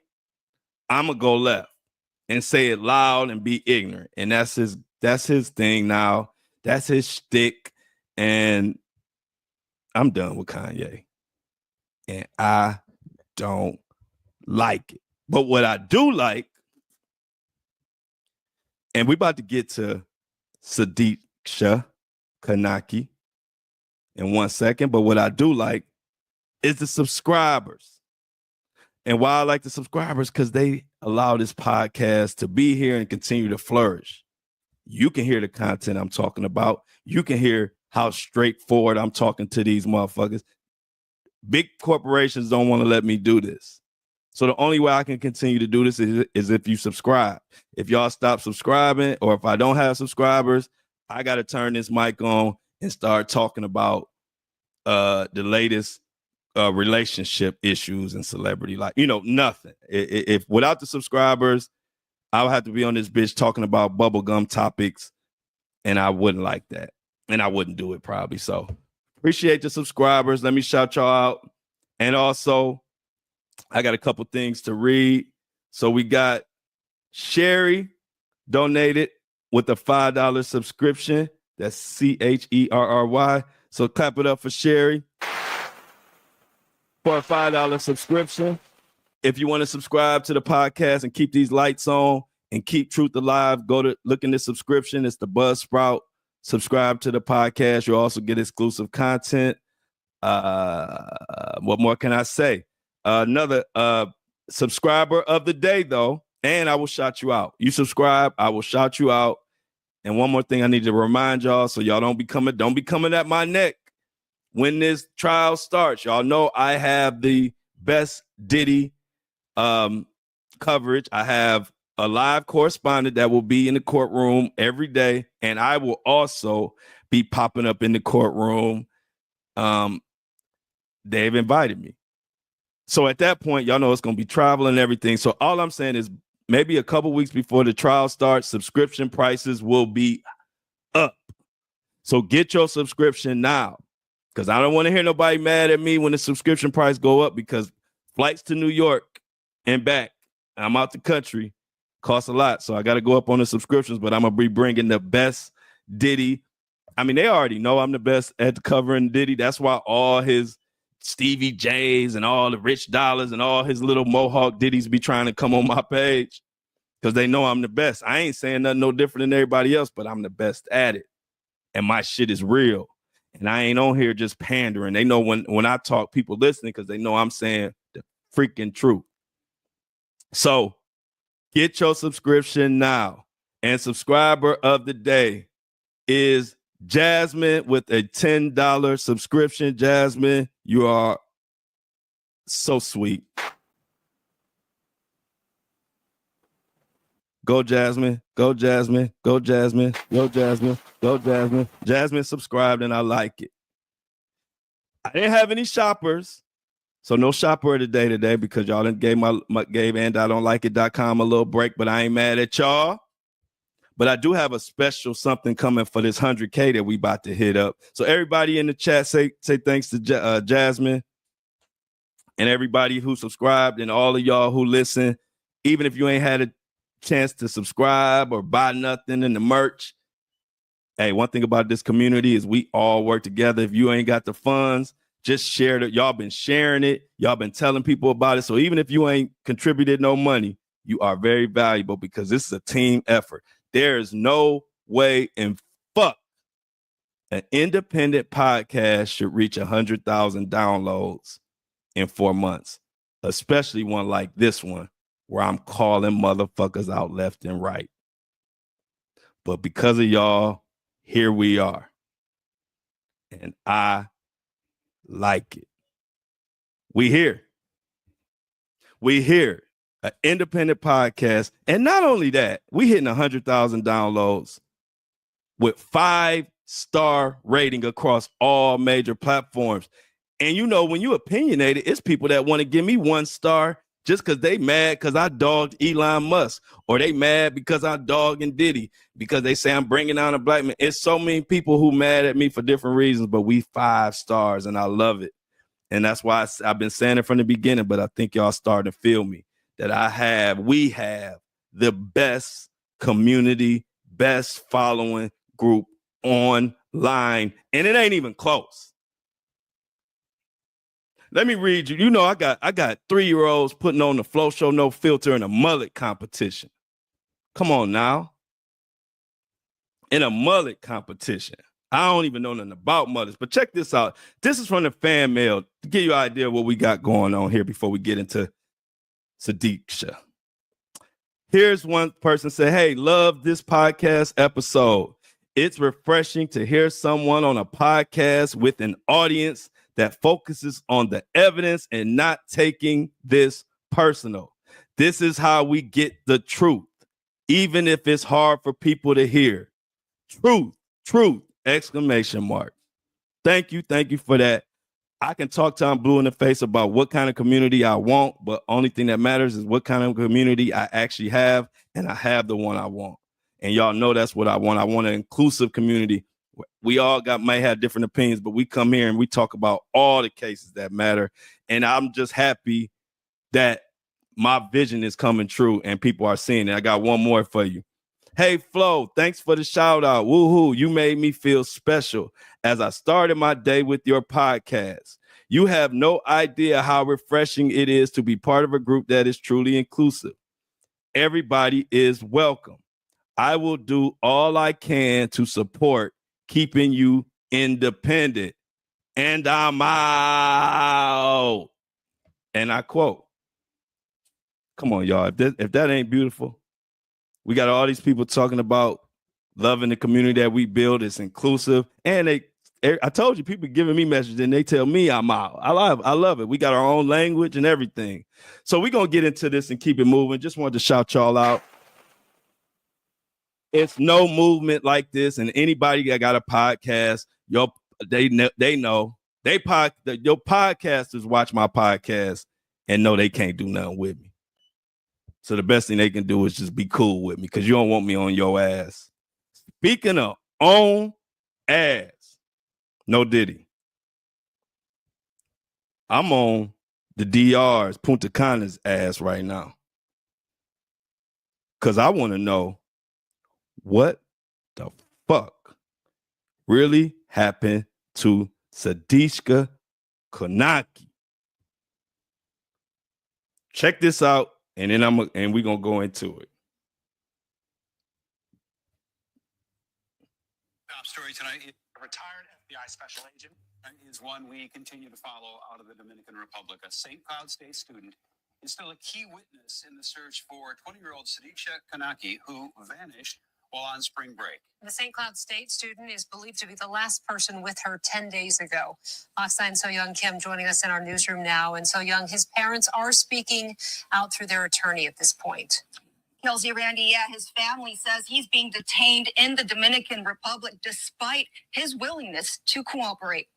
I'm going to go left and say it loud and be ignorant. And that's his thing now. That's his shtick. And I'm done with Kanye. And I don't like it. But what I do like, and we're about to get to Sudiksha Konanki in 1 second, but what I do like is the subscribers. And why I like the subscribers, because they allow this podcast to be here and continue to flourish. You can hear the content I'm talking about. You can hear how straightforward I'm talking to these motherfuckers. Big corporations don't want to let me do this. So the only way I can continue to do this is if you subscribe. If y'all stop subscribing, or if I don't have subscribers, I got to turn this mic on and start talking about the latest relationship issues and celebrity life. Nothing. If without the subscribers, I would have to be on this bitch talking about bubblegum topics, and I wouldn't like that. And I wouldn't do it probably. So appreciate the subscribers. Let me shout y'all out. And also, I got a couple things to read. So we got Sherry donated with a $5 subscription. That's CHERRY. So clap it up for Sherry for a $5 subscription. If you want to subscribe to the podcast and keep these lights on and keep Truth Alive, go to look in the subscription. It's the Buzzsprout. Subscribe to the podcast. You'll also get exclusive content. What more can I say? Another subscriber of the day, though, and I will shout you out. You subscribe, I will shout you out. And one more thing I need to remind y'all, so y'all don't be coming at my neck when this trial starts. Y'all know I have the best Diddy coverage. I have a live correspondent that will be in the courtroom every day, and I will also be popping up in the courtroom. They've invited me. So at that point, y'all know it's going to be travel and everything. So all I'm saying is maybe a couple weeks before the trial starts, subscription prices will be up. So get your subscription now, because I don't want to hear nobody mad at me when the subscription price go up, because flights to New York and back, I'm out the country, costs a lot. So I got to go up on the subscriptions, but I'm going to be bringing the best Diddy. I mean, they already know I'm the best at covering Diddy. That's why all his Stevie J's and all the Rich Dollars and all his little Mohawk Diddies be trying to come on my page, because they know I'm the best. I ain't saying nothing no different than everybody else, but I'm the best at it. And my shit is real. And I ain't on here just pandering. They know when I talk, people listening, because they know I'm saying the freaking truth. So get your subscription now. And subscriber of the day is Jasmine with a $10 subscription. Jasmine, you are so sweet. Go Jasmine, go Jasmine, go Jasmine, go Jasmine, go Jasmine. Jasmine subscribed and I like it. I didn't have any shoppers, so no shopper of the day today, because y'all done gave gave and I don't like it.com a little break, but I ain't mad at y'all. But I do have a special something coming for this 100K that we about to hit up. So everybody in the chat, say thanks to Jasmine and everybody who subscribed and all of y'all who listen. Even if you ain't had a chance to subscribe or buy nothing in the merch, hey, one thing about this community is we all work together. If you ain't got the funds, just share it. Y'all been sharing it. Y'all been telling people about it. So even if you ain't contributed no money, you are very valuable, because this is a team effort. There is no way in fuck an independent podcast should reach 100,000 downloads in 4 months, especially one like this one, where I'm calling motherfuckers out left and right. But because of y'all, here we are. And I like it. We here. An independent podcast. And not only that, we hitting 100,000 downloads with 5-star rating across all major platforms. And you know, when you opinionated, it's people that want to give me 1 star just because they mad because I dogged Elon Musk, or they mad because I dogged Diddy, because they say I'm bringing down a black man. It's so many people who mad at me for different reasons, but we 5 stars and I love it. And that's why I've been saying it from the beginning, but I think y'all starting to feel me, that we have the best community, best following group online, and it ain't even close. Let me read you. You know, I got 3-year-olds putting on the Flow Show No Filter in a mullet competition. Come on now. In a mullet competition. I don't even know nothing about mullets, but check this out. This is from the fan mail to give you an idea of what we got going on here before we get into Sudiksha. Here's one person say, hey, love this podcast episode. It's refreshing to hear someone on a podcast with an audience that focuses on the evidence and not taking this personal. This is how we get the truth, even if it's hard for people to hear. Truth, truth, exclamation mark. Thank you for that. I can talk till I'm blue in the face about what kind of community I want, but only thing that matters is what kind of community I actually have, and I have the one I want. And y'all know that's what I want. I want an inclusive community. We all might have different opinions, but we come here and we talk about all the cases that matter. And I'm just happy that my vision is coming true and people are seeing it. I got one more for you. Hey, Flo, thanks for the shout out. Woohoo, you made me feel special as I started my day with your podcast. You have no idea how refreshing it is to be part of a group that is truly inclusive. Everybody is welcome. I will do all I can to support keeping you independent. And I'm out. And I quote, come on, y'all. If that ain't beautiful, we got all these people talking about loving the community that we build. It's inclusive. And I told you, people giving me messages and they tell me I'm out. I love it. We got our own language and everything. So we're going to get into this and keep it moving. Just wanted to shout y'all out. It's no movement like this. And anybody that got a podcast, they know. Your podcasters watch my podcast and know they can't do nothing with me. So the best thing they can do is just be cool with me because you don't want me on your ass. Speaking of on ass, no Diddy. I'm on the DR's Punta Cana's ass right now. Because I want to know what the fuck really happened to Sudiksha Konanki. Check this out, and then we're gonna go into it. Top story tonight: a retired FBI special agent is one we continue to follow out of the Dominican Republic. A St. Cloud State student is still a key witness in the search for 20-year-old Sudiksha Konanki, who vanished while on spring break. The St. Cloud State student is believed to be the last person with her 10 days ago. Fox 9's So-Young Kim joining us in our newsroom now. And So-Young, his parents are speaking out through their attorney at this point. Kelsey, Randy, his family says he's being detained in the Dominican Republic despite his willingness to cooperate.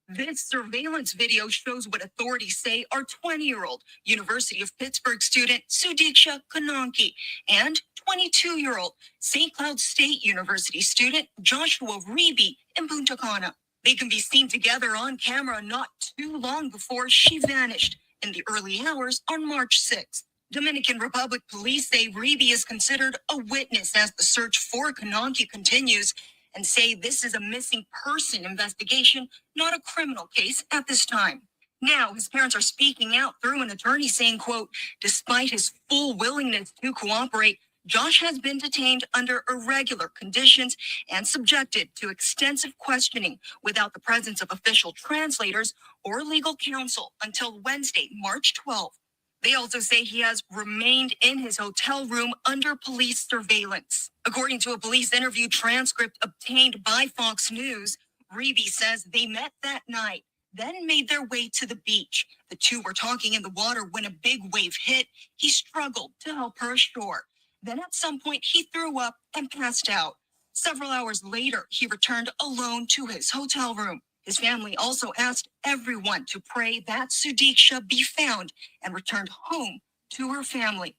This surveillance video shows what authorities say our 20-year-old University of Pittsburgh student Sudiksha Konanki and 22-year-old St. Cloud State University student Joshua Reeby in Punta Cana. They can be seen together on camera not too long before she vanished in the early hours on March 6th. Dominican Republic police say Reeby is considered a witness as the search for Konanki continues and say this is a missing person investigation, not a criminal case at this time. Now, his parents are speaking out through an attorney saying, quote, despite his full willingness to cooperate, Josh has been detained under irregular conditions and subjected to extensive questioning without the presence of official translators or legal counsel until Wednesday, March 12th. They also say he has remained in his hotel room under police surveillance. According to a police interview transcript obtained by Fox News, Reeby says they met that night, then made their way to the beach. The two were talking in the water when a big wave hit. He struggled to help her ashore. Then at some point, he threw up and passed out. Several hours later, he returned alone to his hotel room. His family also asked everyone to pray that Sudiksha be found and returned home to her family.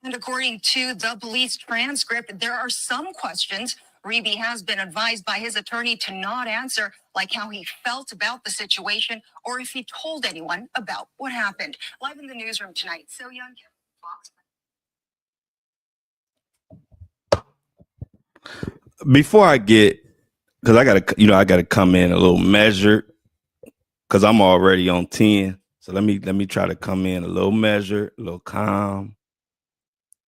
And according to the police transcript, there are some questions Reeby has been advised by his attorney to not answer, like how he felt about the situation or if he told anyone about what happened. Live in the newsroom tonight, So-Young Kim, Fox. Before I get, because I gotta come in a little measured, because I'm already on 10. So let me try to come in a little measured, a little calm.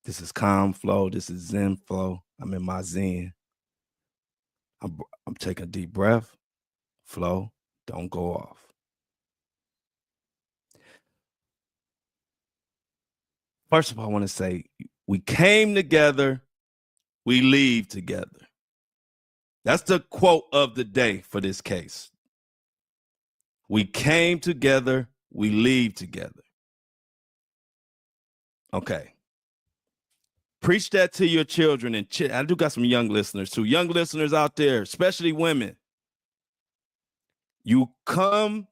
This is calm flow. This is zen flow. I'm in my zen. I'm taking a deep breath. Flow. Don't go off. First of all, I want to say we came together. We leave together. That's the quote of the day for this case. We came together. We leave together. Okay. Preach that to your children. And I do got some young listeners too. Young listeners out there, especially women. You come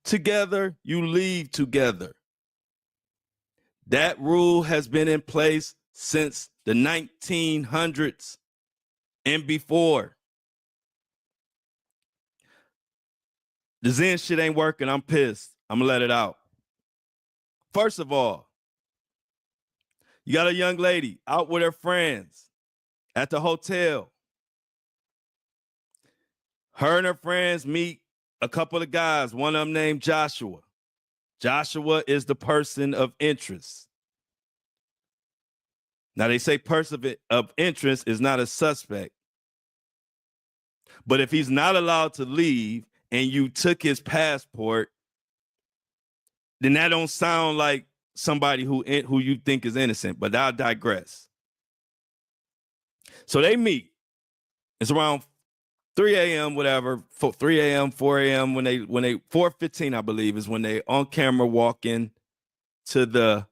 together, you leave together. That rule has been in place since the 1900s and before. The Zen shit ain't working. I'm pissed. I'm gonna let it out. First of all, you got a young lady out with her friends at the hotel. Her and her friends meet a couple of guys, one of them named Joshua. Joshua is the person of interest. Now, they say person of interest is not a suspect. But if he's not allowed to leave and you took his passport, then that don't sound like somebody who you think is innocent, but I'll digress. So they meet. It's around 3 a.m., whatever, 3 a.m., 4 a.m. when they 4:15, I believe, is when they on camera walking to the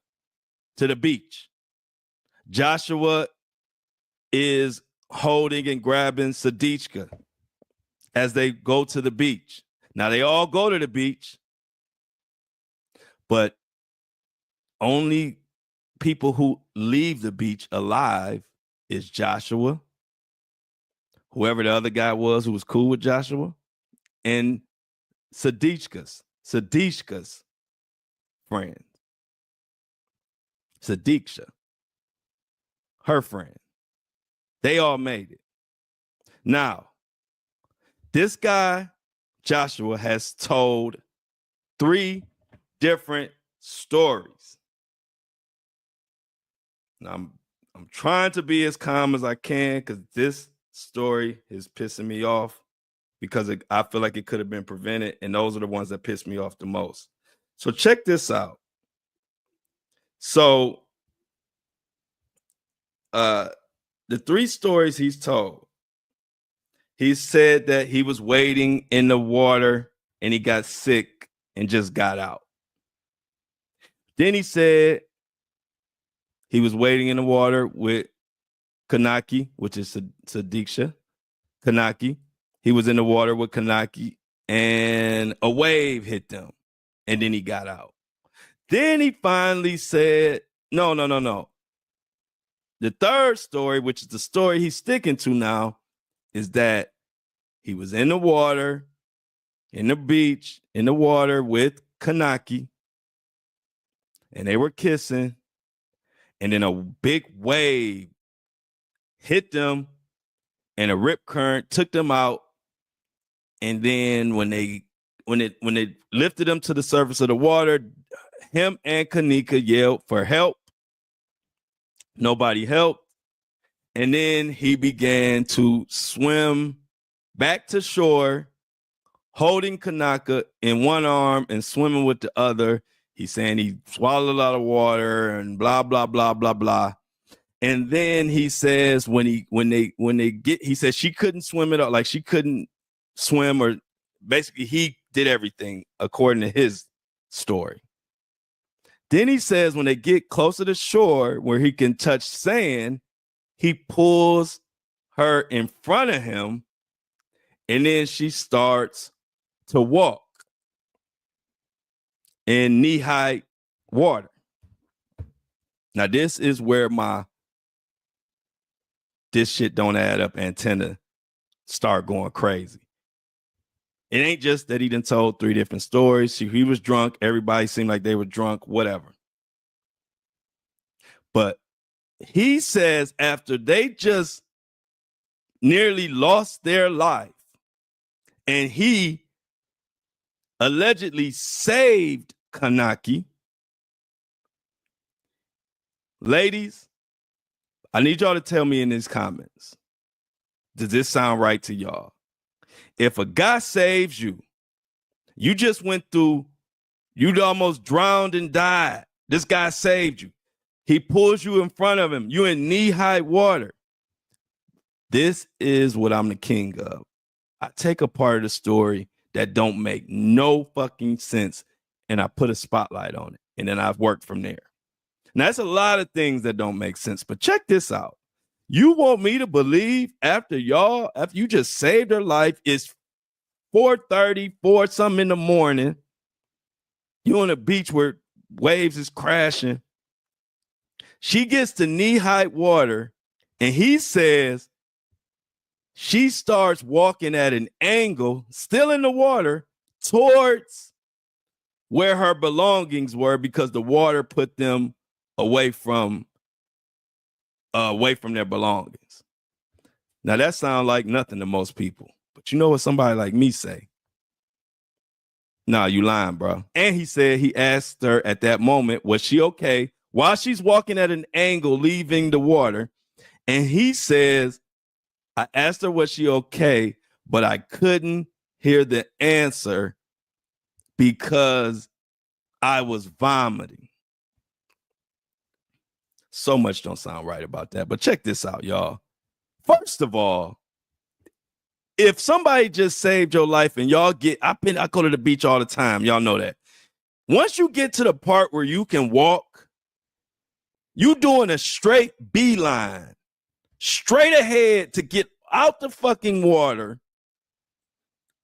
beach. Joshua is holding and grabbing Sudiksha as they go to the beach. Now they all go to the beach, but only people who leave the beach alive is Joshua, whoever the other guy was who was cool with Joshua, and Sudiksha's friend. Sudiksha, her friend. They all made it. Now, this guy, Joshua, has told 3 different stories. Now, I'm trying to be as calm as I can because this story is pissing me off because I feel like it could have been prevented, and those are the ones that piss me off the most. So check this out. So the 3 stories he's told, he said that he was wading in the water and he got sick and just got out. Then he said he was wading in the water with Konanki, which is Sudiksha Konanki. He was in the water with Konanki and a wave hit them and then he got out. Then he finally said, no. The 3rd story, which is the story he's sticking to now, is that he was in the water, in the beach, in the water with Konanki, and they were kissing, and then a big wave hit them, and a rip current took them out, and then when they lifted them to the surface of the water, him and Kanika yelled for help. Nobody helped. And then he began to swim back to shore, holding Kanaka in one arm and swimming with the other. He's saying he swallowed a lot of water and blah, blah, blah, blah, blah. And then he says he said she couldn't swim at all. Like she couldn't swim, or basically he did everything according to his story. Then he says when they get closer to shore where he can touch sand, he pulls her in front of him, and then she starts to walk in knee-high water. Now, this is where this shit don't add up antenna start going crazy. It ain't just that he done told 3 different stories. He was drunk. Everybody seemed like they were drunk, whatever. But he says after they just nearly lost their life and he allegedly saved Konanki, ladies, I need y'all to tell me in these comments, does this sound right to y'all? If a guy saves you, you just went through, you almost drowned and died. This guy saved you. He pulls you in front of him. You're in knee-high water. This is what I'm the king of. I take a part of the story that don't make no fucking sense, and I put a spotlight on it, and then I've worked from there. Now, that's a lot of things that don't make sense, but check this out. You want me to believe after you just saved her life, it's 4:30, 4 something in the morning, you on a beach where waves is crashing. She gets to knee-high water, and he says she starts walking at an angle, still in the water, towards where her belongings were because the water put them away from their belongings. Now that sounds like nothing to most people, but you know what somebody like me say? Nah, you lying, bro. And he said he asked her at that moment, was she okay? While she's walking at an angle, leaving the water. And he says, I asked her, was she okay? But I couldn't hear the answer because I was vomiting. So much don't sound right about that. But check this out, y'all. First of all, if somebody just saved your life and y'all I go to the beach all the time. Y'all know that. Once you get to the part where you can walk, you doing a straight beeline, straight ahead to get out the fucking water.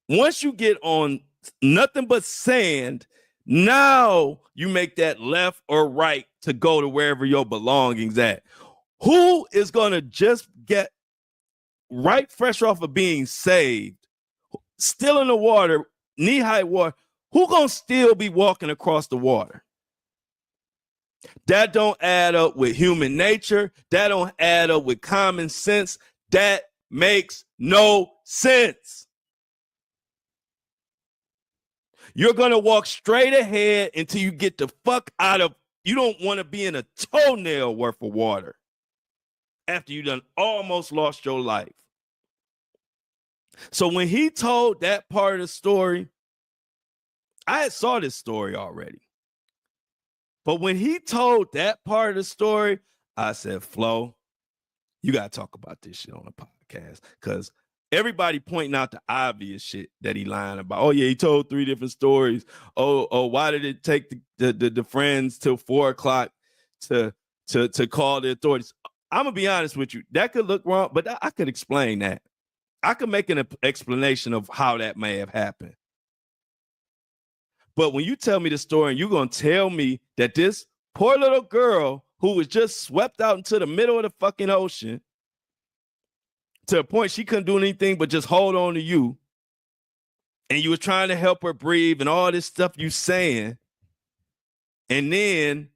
Once you get on nothing but sand, now you make that left or right to go to wherever your belongings at. Who is going to just get right fresh off of being saved, still in the water, knee-high water, who going to still be walking across the water? That don't add up with human nature. That don't add up with common sense. That makes no sense. You're going to walk straight ahead until you get the fuck out of, you don't want to be in a toenail worth of water after you done almost lost your life. So when he told that part of the story, I had saw this story already. But when he told that part of the story, I said, Flo, you got to talk about this shit on the podcast. Because everybody pointing out the obvious shit that he lying about. Oh, yeah, he told 3 different stories. Oh, why did it take the friends till 4 o'clock to call the authorities? I'm going to be honest with you. That could look wrong, but I could explain that. I could make an explanation of how that may have happened. But when you tell me the story and you're going to tell me that this poor little girl who was just swept out into the middle of the fucking ocean to a point she couldn't do anything but just hold on to you, and you were trying to help her breathe and all this stuff you saying, and then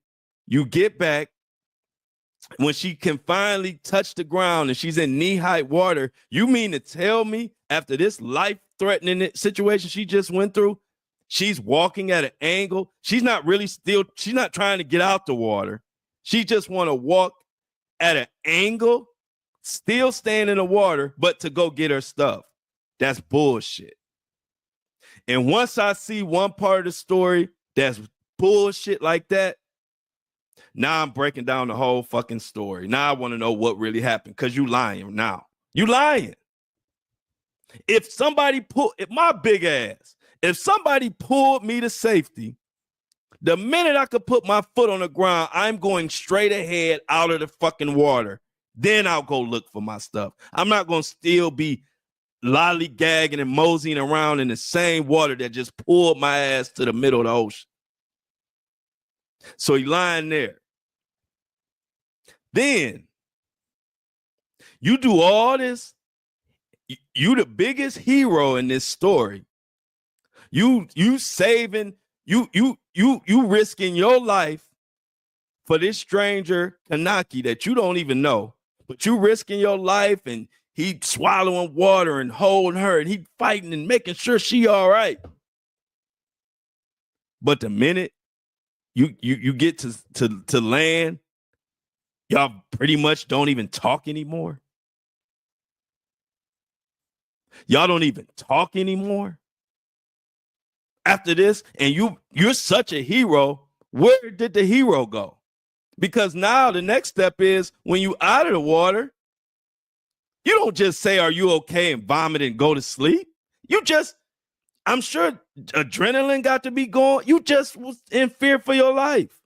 you get back when she can finally touch the ground and she's in knee-high water, you mean to tell me after this life-threatening situation she just went through, she's walking at an angle? She's not trying to get out the water. She just want to walk at an angle, still staying in the water, but to go get her stuff. That's bullshit. And once I see one part of the story that's bullshit like that, now I'm breaking down the whole fucking story. Now I want to know what really happened, because you lying now. You lying. If somebody if somebody pulled me to safety, the minute I could put my foot on the ground, I'm going straight ahead out of the fucking water. Then I'll go look for my stuff. I'm not going to still be lollygagging and moseying around in the same water that just pulled my ass to the middle of the ocean. So he lying there. Then you do all this. You the biggest hero in this story. You saving, you risking your life for this stranger Konanki that you don't even know, but you risking your life, and he swallowing water and holding her, and he fighting and making sure she all right. But the minute you get to land, y'all pretty much don't even talk anymore. Y'all don't even talk anymore after this, and you're such a hero. Where did the hero go? Because now the next step is, when you out of the water, you don't just say, are you okay, and vomit and go to sleep. I'm sure adrenaline got to be going. You just was in fear for your life.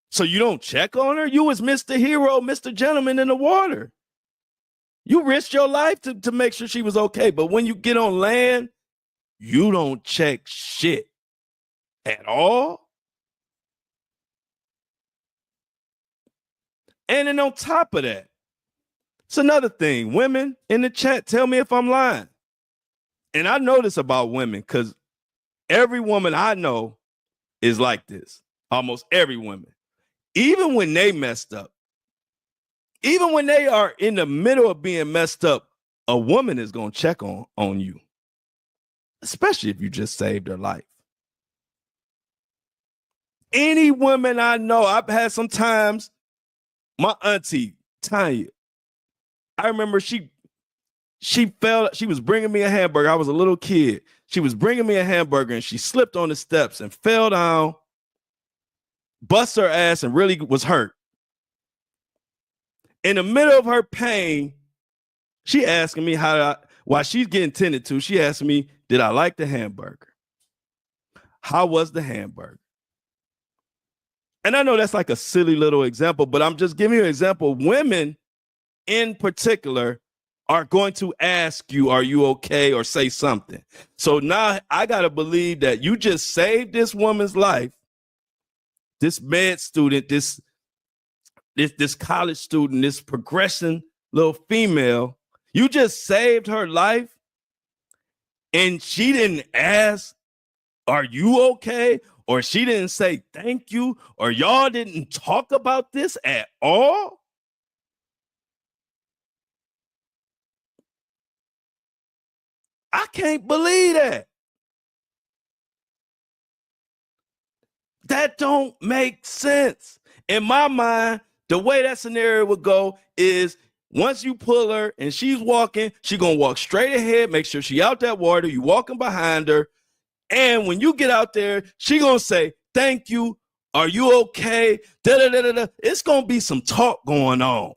So you don't check on her? You was Mr. Hero, Mr. Gentleman in the water. You risked your life to make sure she was okay. But when you get on land, you don't check shit at all. And then on top of that, it's another thing. Women in the chat, tell me if I'm lying. And I know this about women because every woman I know is like this. Almost every woman. Even when they messed up, even when they are in the middle of being messed up, a woman is going to check on you, especially if you just saved her life. Any woman I know, I've had some times, my auntie, Tanya, I remember she was bringing me a hamburger. I was a little kid. She was bringing me a hamburger and she slipped on the steps and fell down, bust her ass and really was hurt. In the middle of her pain, she asking me while she's getting tended to, she asked me, did I like the hamburger? How was the hamburger? And I know that's like a silly little example, but I'm just giving you an example. Women in particular are going to ask you, are you okay? Or say something. So now I got to believe that you just saved this woman's life, this med student, this college student, this progressing little female. You just saved her life and she didn't ask, are you okay? Or she didn't say thank you, or y'all didn't talk about this at all? I can't believe that. That don't make sense. In my mind, the way that scenario would go is once you pull her and she's walking, she's going to walk straight ahead, make sure she out that water, you walking behind her. And when you get out there, she going to say, thank you. Are you okay? Da-da-da-da-da. It's going to be some talk going on.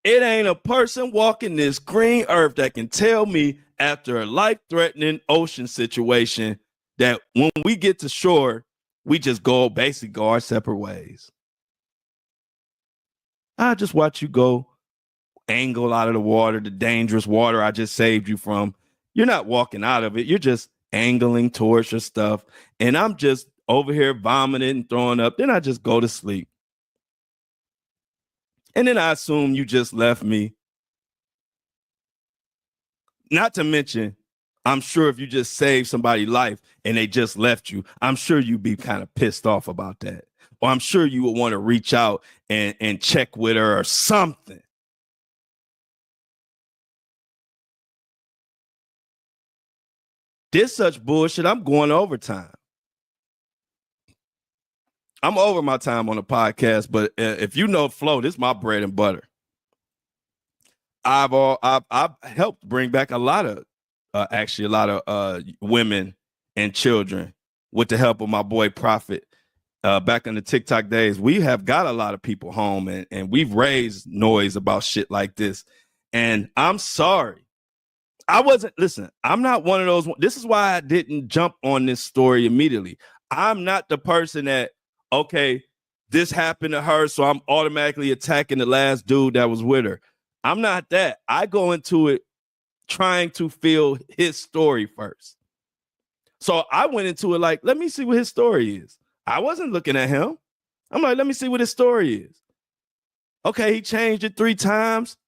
It ain't a person walking this green earth that can tell me after a life-threatening ocean situation that when we get to shore, we just basically go our separate ways. I just watch you go angle out of the water, the dangerous water I just saved you from. You're not walking out of it. You're just angling towards your stuff. And I'm just over here vomiting and throwing up. Then I just go to sleep. And then I assume you just left me. Not to mention, I'm sure if you just saved somebody's life and they just left you, I'm sure you'd be kind of pissed off about that. Or I'm sure you would want to reach out and check with her or something. This such bullshit, I'm going overtime. I'm over my time on the podcast, but if you know Flo, this is my bread and butter. I've helped bring back a lot of women and children with the help of my boy Prophet. Back in the TikTok days, we have got a lot of people home and we've raised noise about shit like this. And I'm sorry. I'm not one of those. This is why I didn't jump on this story immediately. I'm not the person that, okay, this happened to her, so I'm automatically attacking the last dude that was with her. I'm not that. I go into it trying to feel his story first. So I went into it like, let me see what his story is. I wasn't looking at him. I'm like, let me see what his story is. Okay, he changed it 3 times.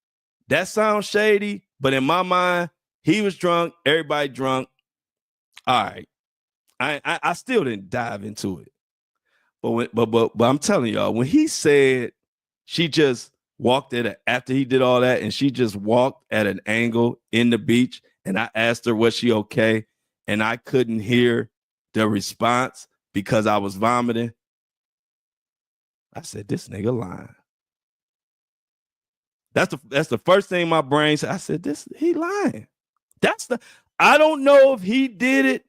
That sounds shady, but in my mind, he was drunk, everybody drunk. All right. I still didn't dive into it. But I'm telling y'all, when he said she just walked after he did all that, and she just walked at an angle in the beach, and I asked her, was she okay? And I couldn't hear the response because I was vomiting. I said, this nigga lying. That's the first thing my brain said. I said, he lying. I don't know if he did it.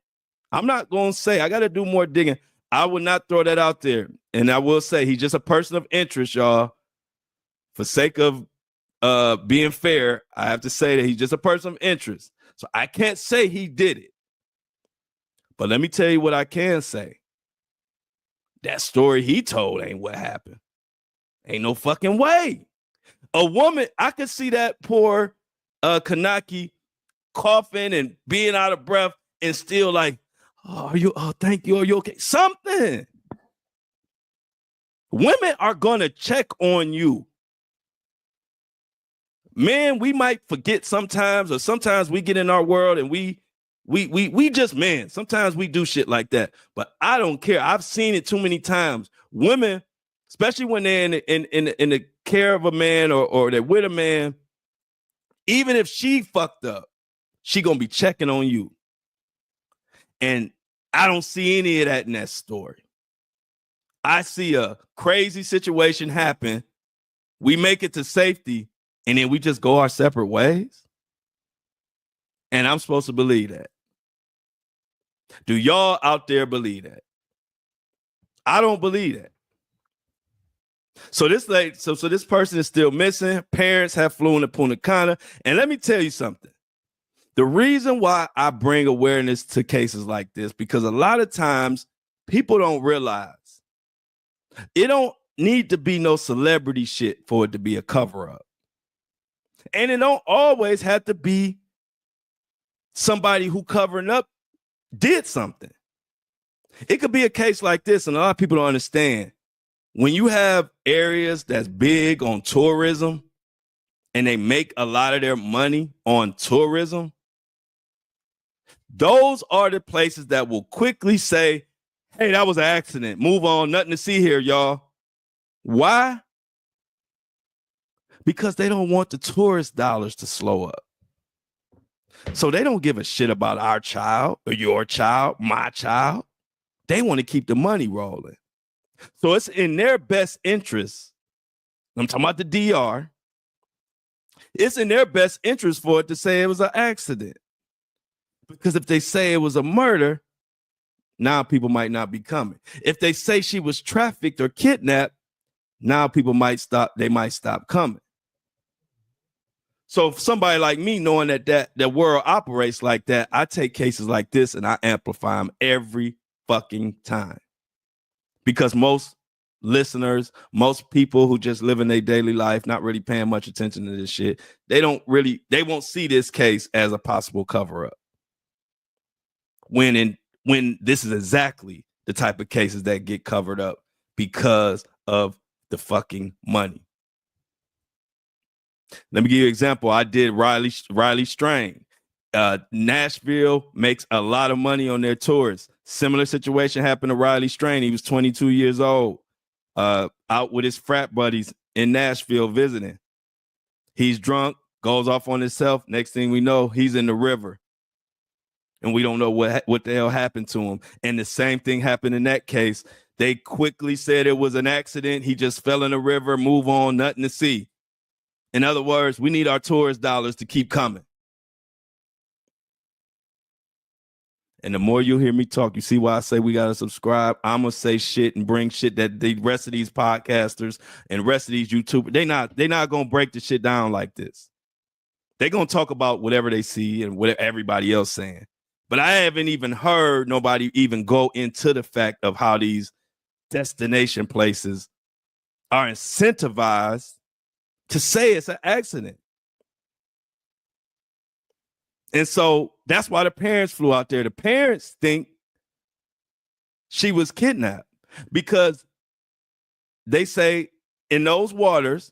I'm not going to say. I got to do more digging. I would not throw that out there. And I will say he's just a person of interest, y'all. For sake of being fair, I have to say that he's just a person of interest. So I can't say he did it. But let me tell you what I can say. That story he told ain't what happened. Ain't no fucking way. A woman, I could see that poor Konanki coughing and being out of breath and still like, thank you. Are you okay? Something. Women are going to check on you. Men, we might forget sometimes, or sometimes we get in our world and we just men. Sometimes we do shit like that, but I don't care. I've seen it too many times. Women, especially when they're in the care of a man or they're with a man, even if she fucked up, she gonna be checking on you. And I don't see any of that in that story. I see a crazy situation happen. We make it to safety, and then we just go our separate ways. And I'm supposed to believe that. Do y'all out there believe that? I don't believe that. So this person is still missing. Parents have flown to Punta Cana. And let me tell you something. The reason why I bring awareness to cases like this, because a lot of times people don't realize it don't need to be no celebrity shit for it to be a cover-up. And it don't always have to be somebody who covering up did something. It could be a case like this, and a lot of people don't understand. When you have areas that's big on tourism and they make a lot of their money on tourism, those are the places that will quickly say, hey, that was an accident. Move on. Nothing to see here, y'all. Why? Because they don't want the tourist dollars to slow up. So they don't give a shit about our child or your child, my child. They want to keep the money rolling. So it's in their best interest. I'm talking about the DR. It's in their best interest for it to say it was an accident. Because if they say it was a murder, now people might not be coming. If they say she was trafficked or kidnapped, now people might stop. They might stop coming. So for somebody like me, knowing that world operates like that, I take cases like this and I amplify them every fucking time. Because most listeners, most people who just live in their daily life, not really paying much attention to this shit, they won't see this case as a possible cover-up. When this is exactly the type of cases that get covered up because of the fucking money. Let me give you an example. I did Riley Strain. Nashville makes a lot of money on their tours. Similar situation happened to Riley Strain. He was 22 years old, out with his frat buddies in Nashville visiting. He's drunk, goes off on himself. Next thing we know, he's in the river. And we don't know what the hell happened to him. And the same thing happened in that case. They quickly said it was an accident. He just fell in the river, move on, nothing to see. In other words, we need our tourist dollars to keep coming. And the more you hear me talk, you see why I say we got to subscribe. I'm going to say shit and bring shit that the rest of these podcasters and rest of these YouTubers, they not going to break the shit down like this. They're going to talk about whatever they see and what everybody else saying. But I haven't even heard nobody even go into the fact of how these destination places are incentivized to say it's an accident. And so that's why the parents flew out there. The parents think she was kidnapped because they say in those waters,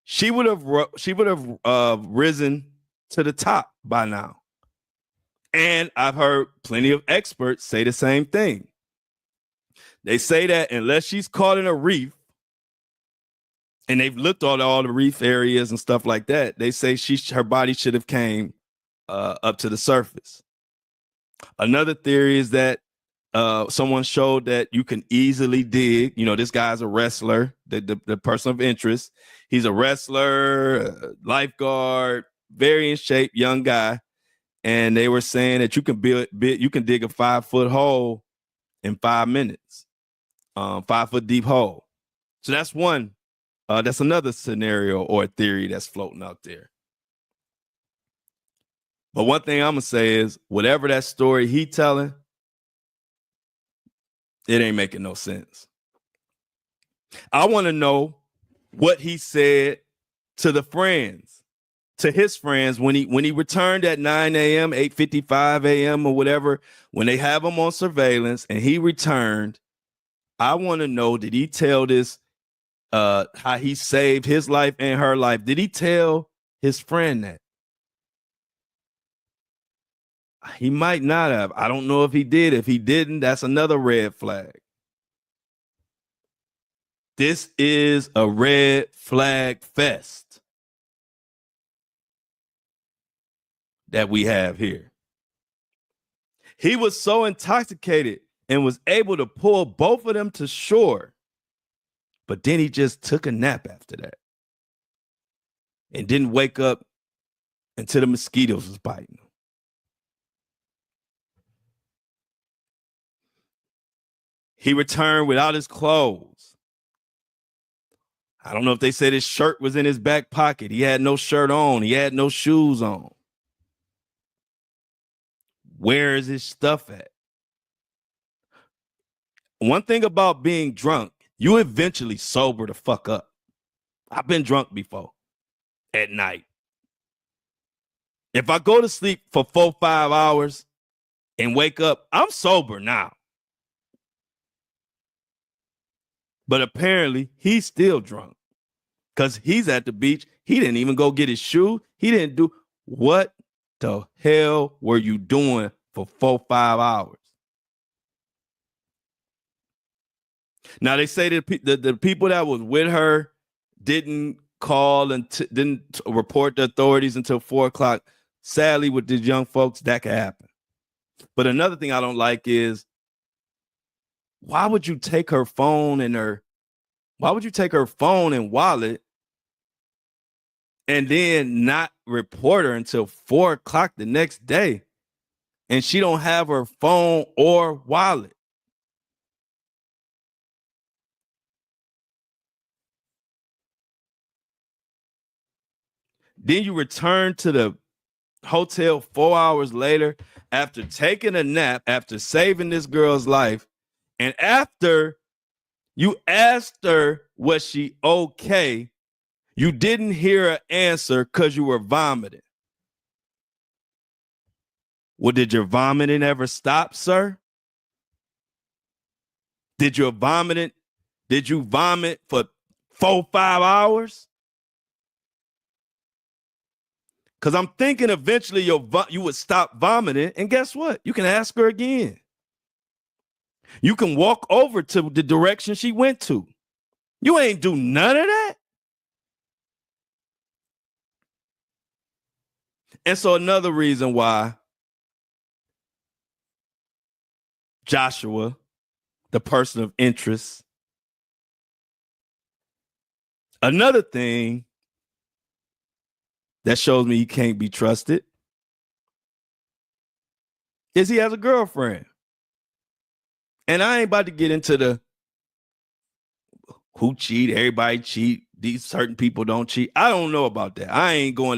she would have risen to the top by now. And I've heard plenty of experts say the same thing. They say that unless she's caught in a reef, and they've looked at all the reef areas and stuff like that, they say her body should have came up to the surface. Another theory is that someone showed that you can easily dig. You know, this guy's a wrestler, the person of interest. He's a wrestler, lifeguard, very in shape, young guy. And they were saying that you can you can dig a 5-foot hole in 5 minutes, 5-foot deep hole. So that's one. That's another scenario or a theory that's floating out there. But one thing I'm gonna say is, whatever that story he telling, it ain't making no sense. I want to know what he said to the friends, to his friends when he returned at 9 a.m., 8:55 a.m. or whatever, when they have him on surveillance and he returned. I want to know, did he tell this how he saved his life and her life? Did he tell his friend that? He might not have. I don't know if he did. If he didn't, that's another red flag. This is a red flag fest that we have here. He was so intoxicated and was able to pull both of them to shore, but then he just took a nap after that and didn't wake up until the mosquitoes was biting him. He returned without his clothes. I don't know if they said his shirt was in his back pocket. He had no shirt on. He had no shoes on. Where is his stuff at? One thing about being drunk, you eventually sober the fuck up. I've been drunk before at night. If I go to sleep for 4-5 hours and wake up, I'm sober now. But apparently he's still drunk because he's at the beach. He didn't even go get his shoe. He didn't do. What the hell were you doing for 4-5 hours? Now they say that the people that was with her didn't call and didn't report the authorities until 4 o'clock. Sadly, with these young folks, that could happen. But another thing I don't like is, why would you take her phone and wallet and then not report her until 4 o'clock the next day? And she don't have her phone or wallet. Then you return to the hotel 4 hours later after taking a nap, after saving this girl's life, and after you asked her, was she okay? You didn't hear an answer because you were vomiting. Well, did your vomiting ever stop, sir? Did you vomit for 4-5 hours? Because I'm thinking eventually you would stop vomiting, and guess what? You can ask her again. You can walk over to the direction she went to. You ain't do none of that. And so another reason why Joshua, the person of interest, another thing that shows me he can't be trusted is he has a girlfriend. And I ain't about to get into the who cheat, everybody cheat, these certain people don't cheat. I don't know about that.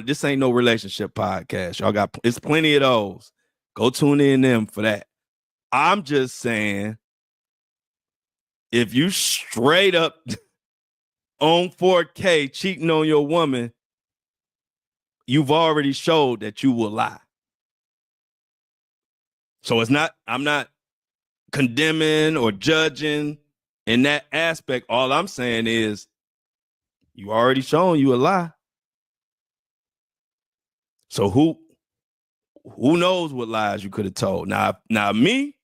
This ain't no relationship podcast. Y'all it's plenty of those. Go tune in them for that. I'm just saying, if you straight up on 4K cheating on your woman, you've already showed that you will lie. So I'm not condemning or judging in that aspect. All I'm saying is you already shown you a lie. So who knows what lies you could have told? Now me,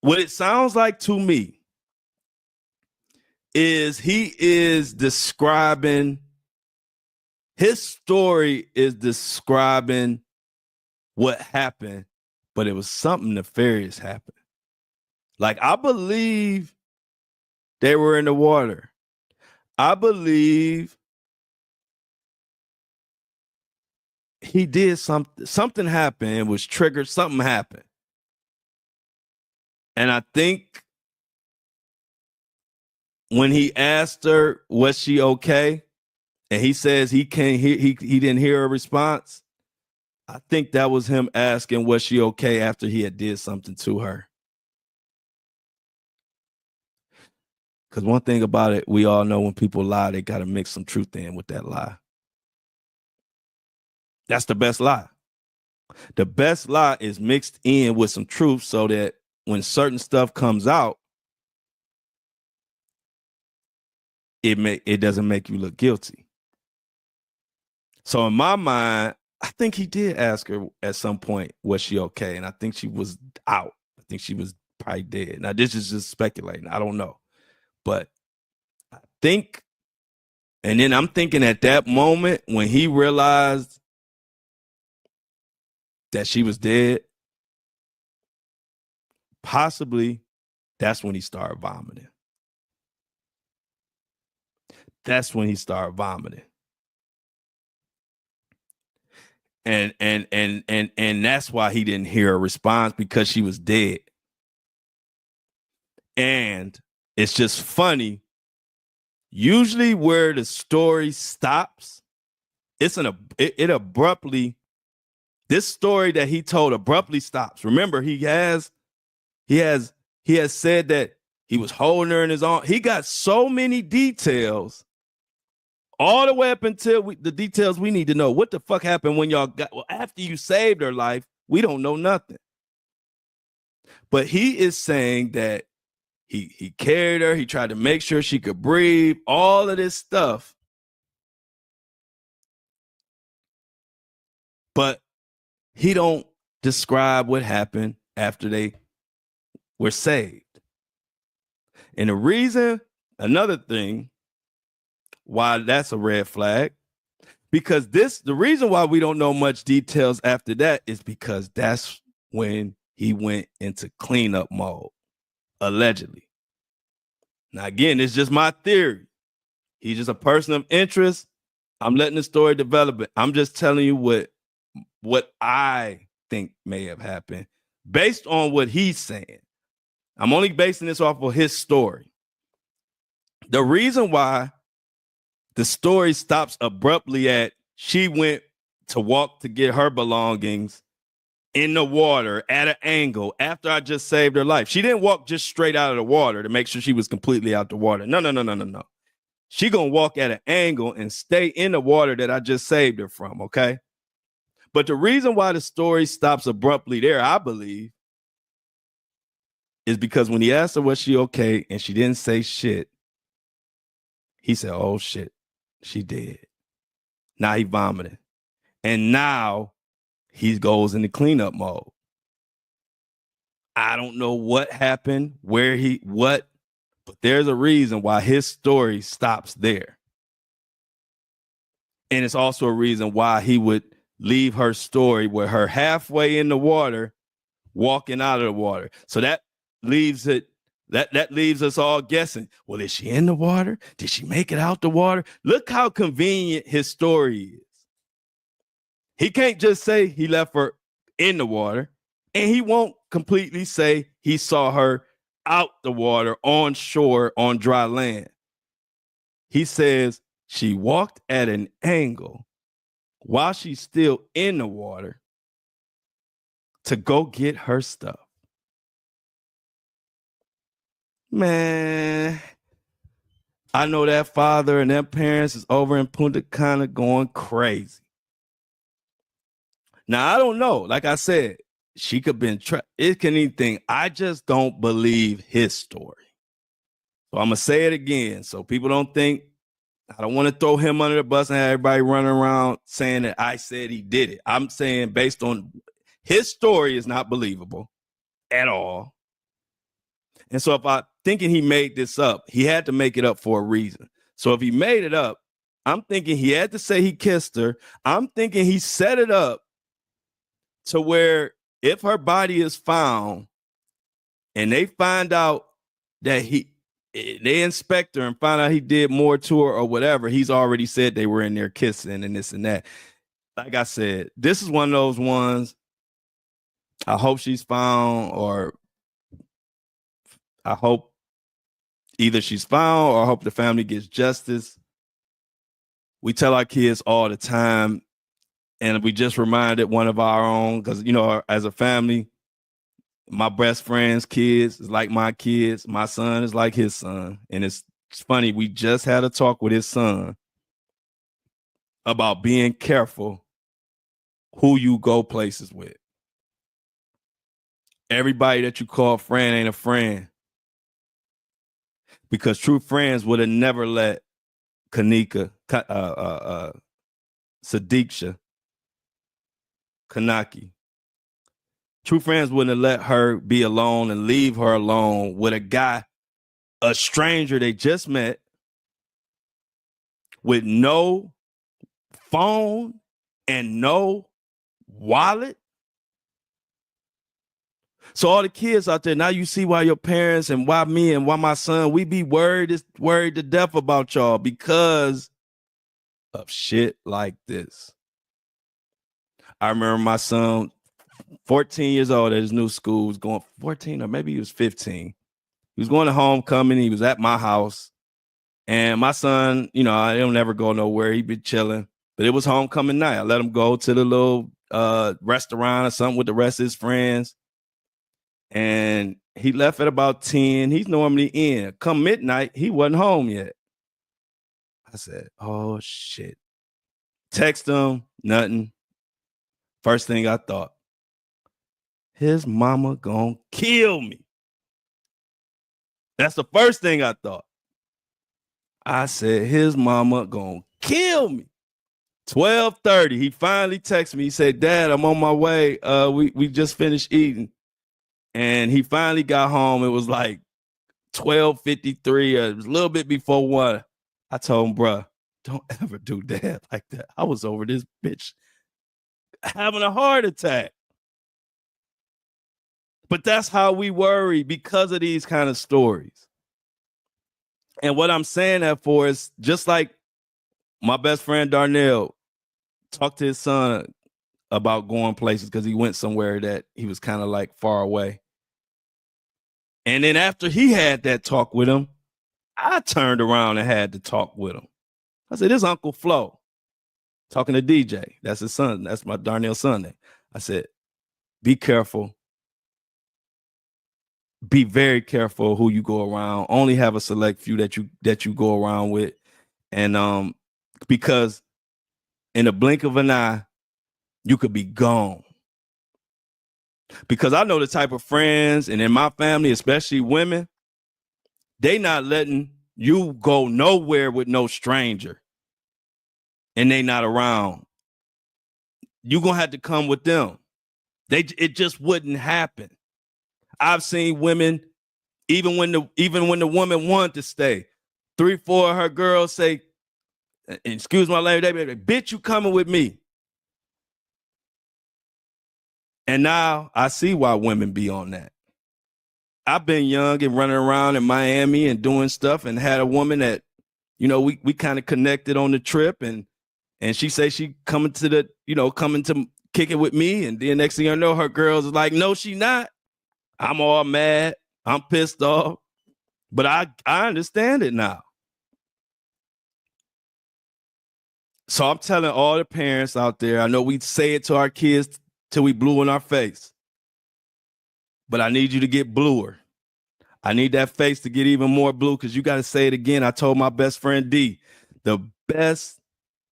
what it sounds like to me is his story is describing what happened, but it was something nefarious happened. Like, I believe they were in the water. I believe he did something happened. It was triggered. Something happened. And I think when he asked her, was she okay? and he says he can't hear, he didn't hear a response. I think that was him asking, was she okay after he had did something to her? Because one thing about it, we all know when people lie, they got to mix some truth in with that lie. That's the best lie. The best lie is mixed in with some truth so that when certain stuff comes out, it doesn't make you look guilty. So in my mind, I think he did ask her at some point, was she okay? And I think she was out. I think she was probably dead. Now, this is just speculating. I don't know. But I think, and then I'm thinking at that moment when he realized that she was dead, possibly that's when he started vomiting. That's when he started vomiting. And that's why he didn't hear a response, because she was dead. And it's just funny. Usually where the story stops, it abruptly, this story that he told abruptly stops. Remember, he has said that he was holding her in his arms. He got so many details, all the way up until the details we need to know. What the fuck happened when y'all got, well, after you saved her life, we don't know nothing. But he is saying that he carried her, he tried to make sure she could breathe, all of this stuff. But he don't describe what happened after they were saved. And the reason, another thing, why that's a red flag, because the reason why we don't know much details after that is because that's when he went into cleanup mode, allegedly. Now, again, it's just my theory. He's just a person of interest. I'm letting the story develop. I'm just telling you what I think may have happened based on what he's saying. I'm only basing this off of his story. The reason why the story stops abruptly at she went to walk to get her belongings in the water at an angle after I just saved her life. She didn't walk just straight out of the water to make sure she was completely out the water. No. She gonna walk at an angle and stay in the water that I just saved her from, okay? But the reason why the story stops abruptly there, I believe, is because when he asked her, was she okay, and she didn't say shit, he said, oh shit, she dead. Now he vomited. And now he goes into cleanup mode. I don't know what happened, but there's a reason why his story stops there. And it's also a reason why he would leave her story with her halfway in the water, walking out of the water. So that leaves us all guessing, well, is she in the water? Did she make it out the water? Look how convenient his story is. He can't just say he left her in the water, and he won't completely say he saw her out the water on shore on dry land. He says she walked at an angle while she's still in the water to go get her stuff. Man, I know that father and that parents is over in Punta Cana going crazy. Now, I don't know. Like I said, she could have been it can anything. I just don't believe his story. So I'm going to say it again so people don't think, I don't want to throw him under the bus and have everybody running around saying that I said he did it. I'm saying based on his story is not believable at all. And so if I'm thinking he made this up, he had to make it up for a reason. So if he made it up, I'm thinking he had to say he kissed her. I'm thinking he set it up to where if her body is found and they find out that they inspect her and find out he did more to her or whatever, he's already said they were in there kissing and this and that. Like I said, this is one of those ones. I hope she's found, or I hope either she's found or I hope the family gets justice. we tell our kids all the time, and we just reminded one of our own, because, you know, as a family, my best friend's kids is like my kids. My son is like his son. And it's funny, we just had a talk with his son about being careful who you go places with. Everybody that you call friend ain't a friend. Because true friends would have never let Sudiksha Konanki. True friends wouldn't have let her be alone and leave her alone with a guy, a stranger they just met, with no phone and no wallet. So all the kids out there, now you see why your parents and why me and why my son, we be worried to death about y'all because of shit like this. I remember my son, 14 years old at his new school, was going 14 or maybe he was 15. He was going to homecoming. He was at my house. And my son, you know, I don't never go nowhere. He'd be chilling. But it was homecoming night. I let him go to the little restaurant or something with the rest of his friends. And he left at about 10. He's normally in. Come midnight, he wasn't home yet. I said, oh, shit. Text him, nothing. First thing I thought, his mama gonna kill me. That's the first thing I thought. I said, his mama gonna kill me. 12:30, he finally texted me. He said, Dad, I'm on my way. We just finished eating. And he finally got home. It was like 12:53. It was a little bit before 1. I told him, bruh, don't ever do Dad like that. I was over this bitch having a heart attack. But that's how we worry because of these kind of stories. And what I'm saying that for is just like my best friend Darnell talked to his son about going places because he went somewhere that he was kind of like far away. And then after he had that talk with him, I turned around and had to talk with him. I said, this Uncle Flo talking to DJ. That's his son. That's my Darnell's son. I said, be careful. Be very careful who you go around. Only have a select few that you go around with. And because in a blink of an eye, you could be gone. Because I know the type of friends, and in my family, especially women, they not letting you go nowhere with no stranger. And they not around. You're gonna have to come with them. It just wouldn't happen. I've seen women, even when the woman wanted to stay, 3, 4 of her girls say, excuse my language, they be like, bitch, you coming with me. And now I see why women be on that. I've been young and running around in Miami and doing stuff and had a woman that, you know, we kind of connected on the trip and she say she coming to kick it with me. And then next thing I know, her girls is like, no, she not. I'm all mad. I'm pissed off. But I understand it now. So I'm telling all the parents out there, I know we say it to our kids till we blue in our face. But I need you to get bluer. I need that face to get even more blue because you got to say it again. I told my best friend D, the best,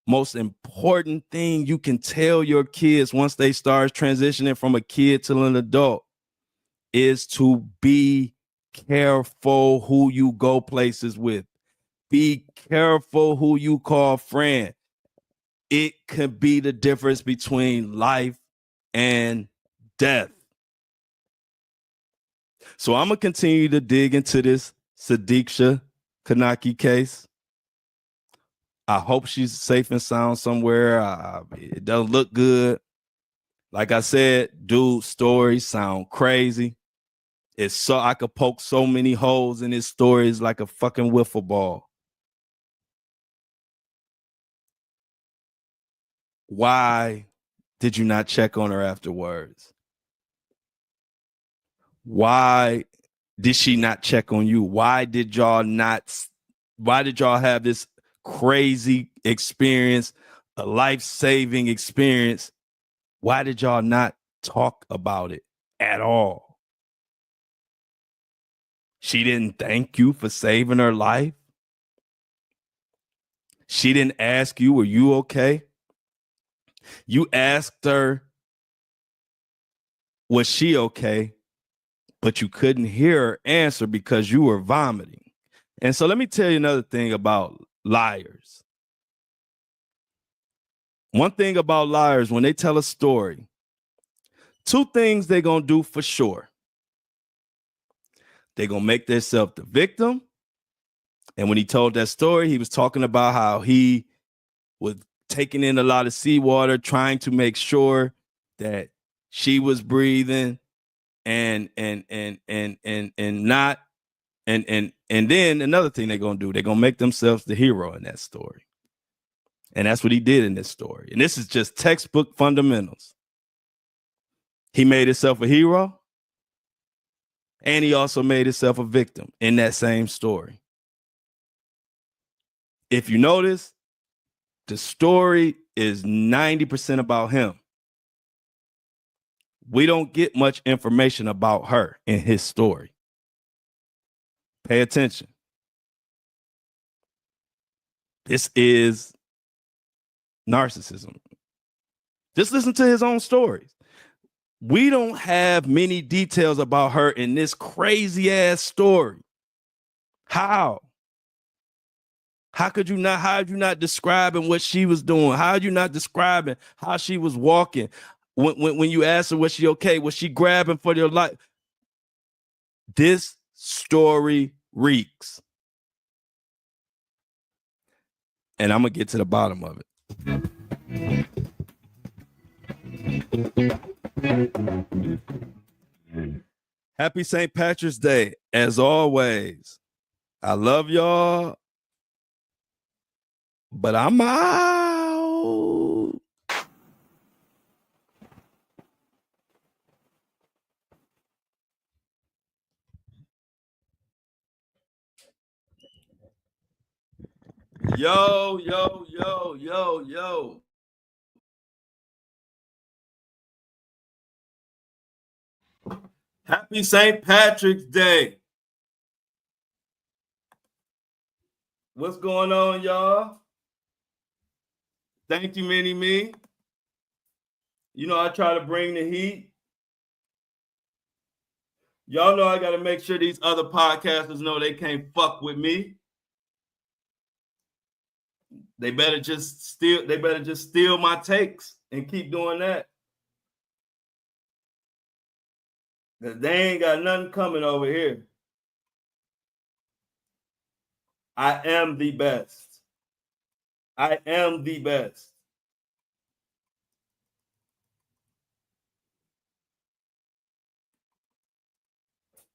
most important thing you can tell your kids once they start transitioning from a kid to an adult is to be careful who you go places with. Be careful who you call friend. It could be the difference between life and death. So I'm going to continue to dig into this Sudiksha Konanki case. I hope she's safe and sound somewhere. It doesn't look good. Like I said, dude's stories sound crazy. I could poke so many holes in his stories like a fucking wiffle ball. Why did you not check on her afterwards? Why did she not check on you? Why did y'all have this crazy experience, a life-saving experience. Why did y'all not talk about it at all? She didn't thank you for saving her life. She didn't ask you, were you okay? You asked her, was she okay? But you couldn't hear her answer because you were vomiting. And so let me tell you another thing about liars. One thing about liars, when they tell a story, two things they're going to do for sure. They're going to make themselves the victim. And when he told that story, he was talking about how he was taking in a lot of seawater, trying to make sure that she was breathing and not. And then another thing they're going to do, they're going to make themselves the hero in that story. And that's what he did in this story. And this is just textbook fundamentals. He made himself a hero, and he also made himself a victim in that same story. If you notice, the story is 90% about him. We don't get much information about her in his story. Pay attention. This is narcissism. Just listen to his own stories. We don't have many details about her in this crazy ass story. How? How did you not describing what she was doing? How are you not describing how she was walking? When you asked her, was she okay? Was she grabbing for your life? This story reeks. And I'm going to get to the bottom of it. Happy St. Patrick's Day, as always. I love y'all, but I'm out. Yo, yo, yo, yo, yo. Happy St. Patrick's Day. What's going on, y'all? Thank you, Mini-Me. You know, I try to bring the heat. Y'all know I got to make sure these other podcasters know they can't fuck with me. They better just steal my takes and keep doing that. They ain't got nothing coming over here. I am the best. I am the best.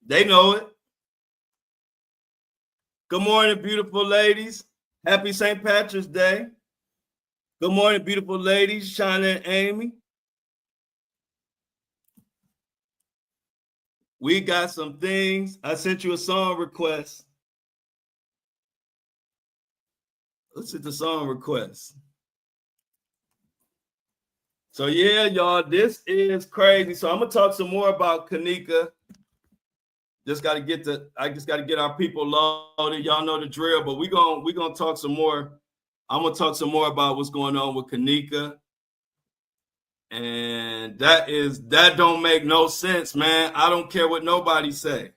They know it. Good morning, beautiful ladies. Happy St. Patrick's Day. Good morning, beautiful ladies, Shauna and Amy. We got some things. I sent you a song request. Let's hit the song request. So yeah, y'all, this is crazy. So I'm gonna talk some more about Kanika. I just gotta get our people loaded. Y'all know the drill, but we're gonna talk some more. I'm gonna talk some more about what's going on with Kanika. And that don't make no sense, man. I don't care what nobody say.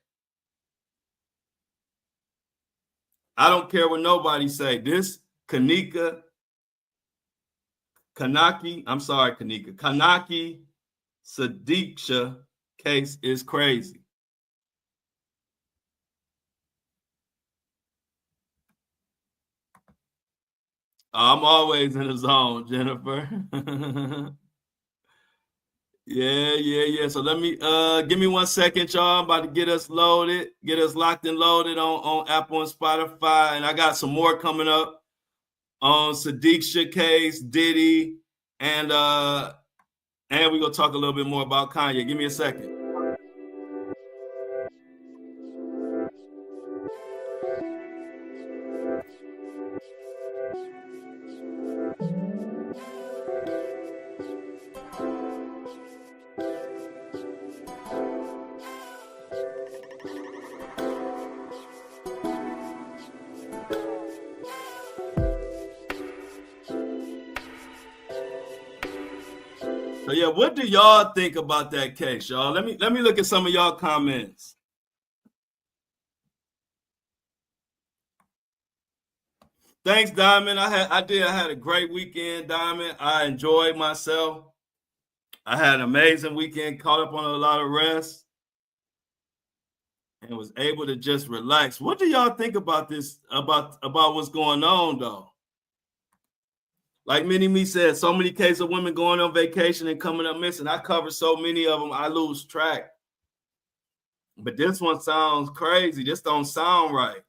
I don't care what nobody say. This Kanaki Sudiksha case is crazy. I'm always in the zone, Jennifer. Yeah. So let me give me 1 second, y'all. I'm about to get us loaded, get us locked and loaded on Apple and Spotify. And I got some more coming up on Sudiksha case, Diddy, and we're gonna talk a little bit more about Kanye. Give me a second. So yeah, what do y'all think about that case, y'all? Let me look at some of y'all comments. Thanks, Diamond. I had a great weekend, Diamond. I enjoyed myself. I had an amazing weekend, caught up on a lot of rest, and was able to just relax. What do y'all think about this? About what's going on, though? Like Mini Me said, so many cases of women going on vacation and coming up missing. I cover so many of them, I lose track. But this one sounds crazy. This don't sound right.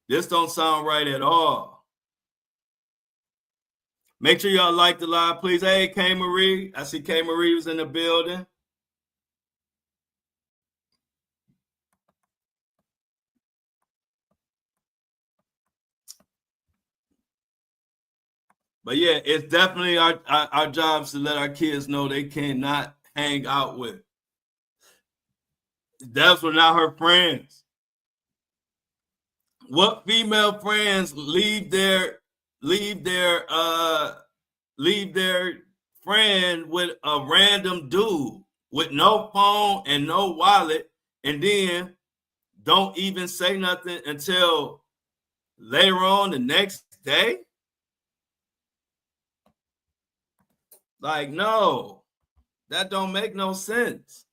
This don't sound right at all. Make sure y'all like the live, please. Hey, K Marie. I see K Marie was in the building. But yeah, it's definitely our jobs to let our kids know they cannot hang out with. That's were not her friends. What female friends leave their friend with a random dude with no phone and no wallet, and then don't even say nothing until later on the next day? Like, no, that don't make no sense.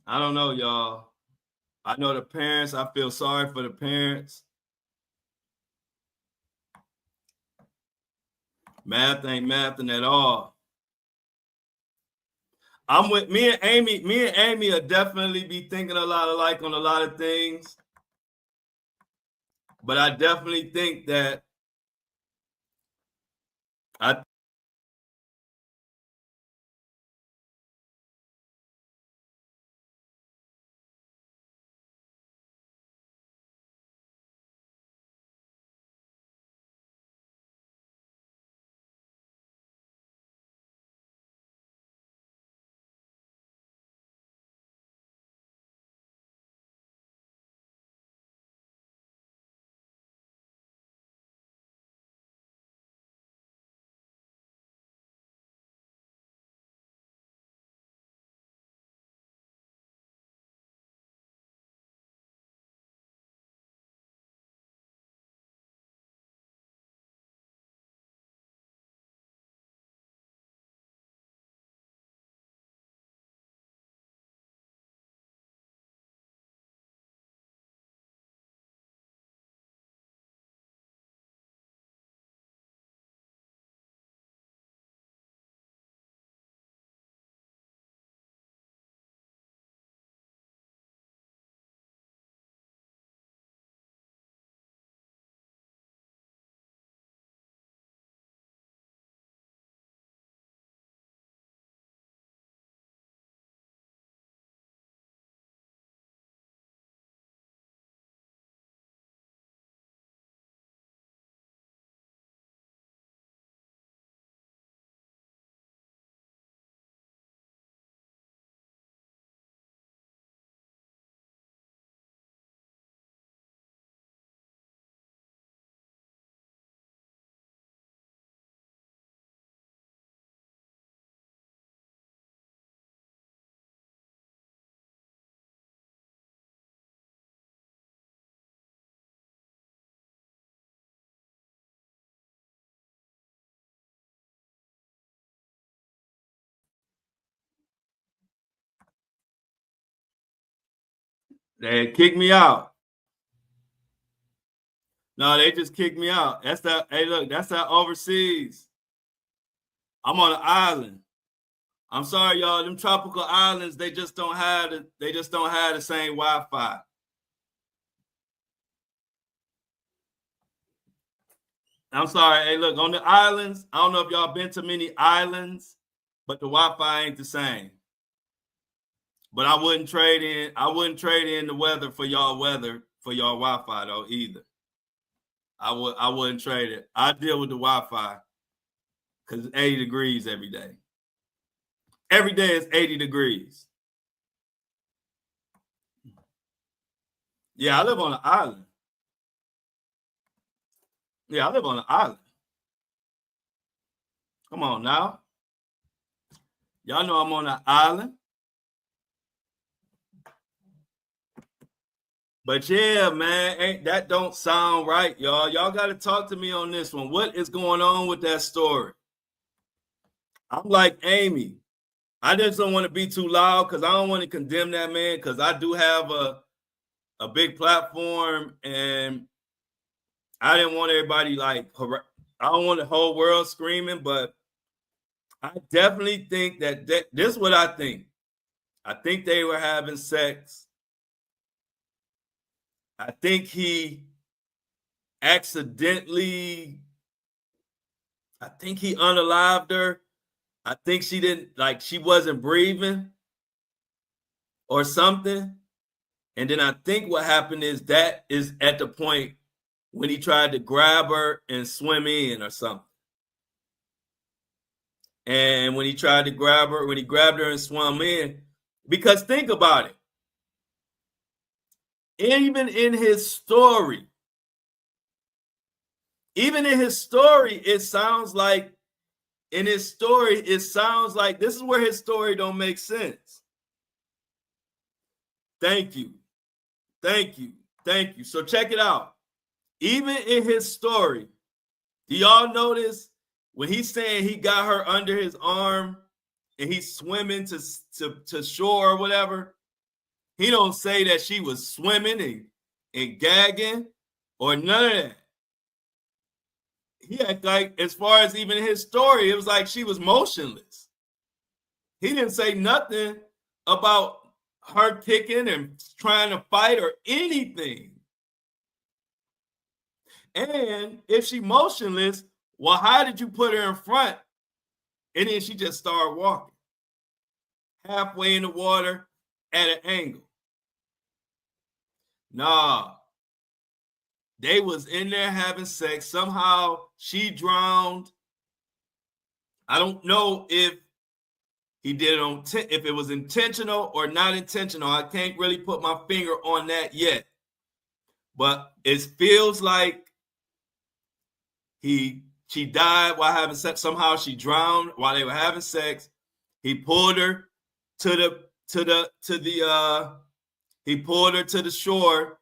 I don't know, y'all. I know the parents. I feel sorry for the parents. Math ain't mathing at all. I'm with me and Amy. Me and Amy will definitely be thinking a lot alike on a lot of things. But I definitely think that they kicked me out. No, they just kicked me out. That's that. Hey, look, that's that overseas. I'm on an island. I'm sorry, y'all. Them tropical islands, they just don't have the same Wi-Fi. I'm sorry. Hey, look, on the islands, I don't know if y'all been to many islands, but the Wi-Fi ain't the same. But I wouldn't trade in the weather for y'all Wi-Fi though either. I wouldn't trade it. I deal with the Wi-Fi. because it's 80 degrees every day. Every day it's 80 degrees. Yeah, I live on an island. Yeah, I live on an island. Come on now. Y'all know I'm on an island. But yeah, man, that don't sound right, y'all. Y'all got to talk to me on this one. What is going on with that story? I'm like Amy. I just don't want to be too loud because I don't want to condemn that man, because I do have a big platform, and I didn't want everybody like, I don't want the whole world screaming, but I definitely think that this is what I think. I think they were having sex. I think he accidentally, I think he unalived her. I think she didn't, like, she wasn't breathing or something. And then I think what happened is that is at the point when he tried to grab her and swim in or something. And when he tried to grab her, when he grabbed her and swam in, because think about it. Even in his story, it sounds like, this is where his story don't make sense. Thank you. So check it out. Even in his story, do y'all notice when he's saying he got her under his arm and he's swimming to shore or whatever, he don't say that she was swimming and gagging or none of that. He act like, as far as even his story, it was like she was motionless. He didn't say nothing about her kicking and trying to fight or anything. And if she motionless, well, how did you put her in front and then she just started walking halfway in the water at an angle? Nah, they was in there having sex. Somehow she drowned. I don't know if he did it if it was intentional or not intentional. I can't really put my finger on that yet. But it feels like she died while having sex. Somehow she drowned while they were having sex. He pulled her to the shore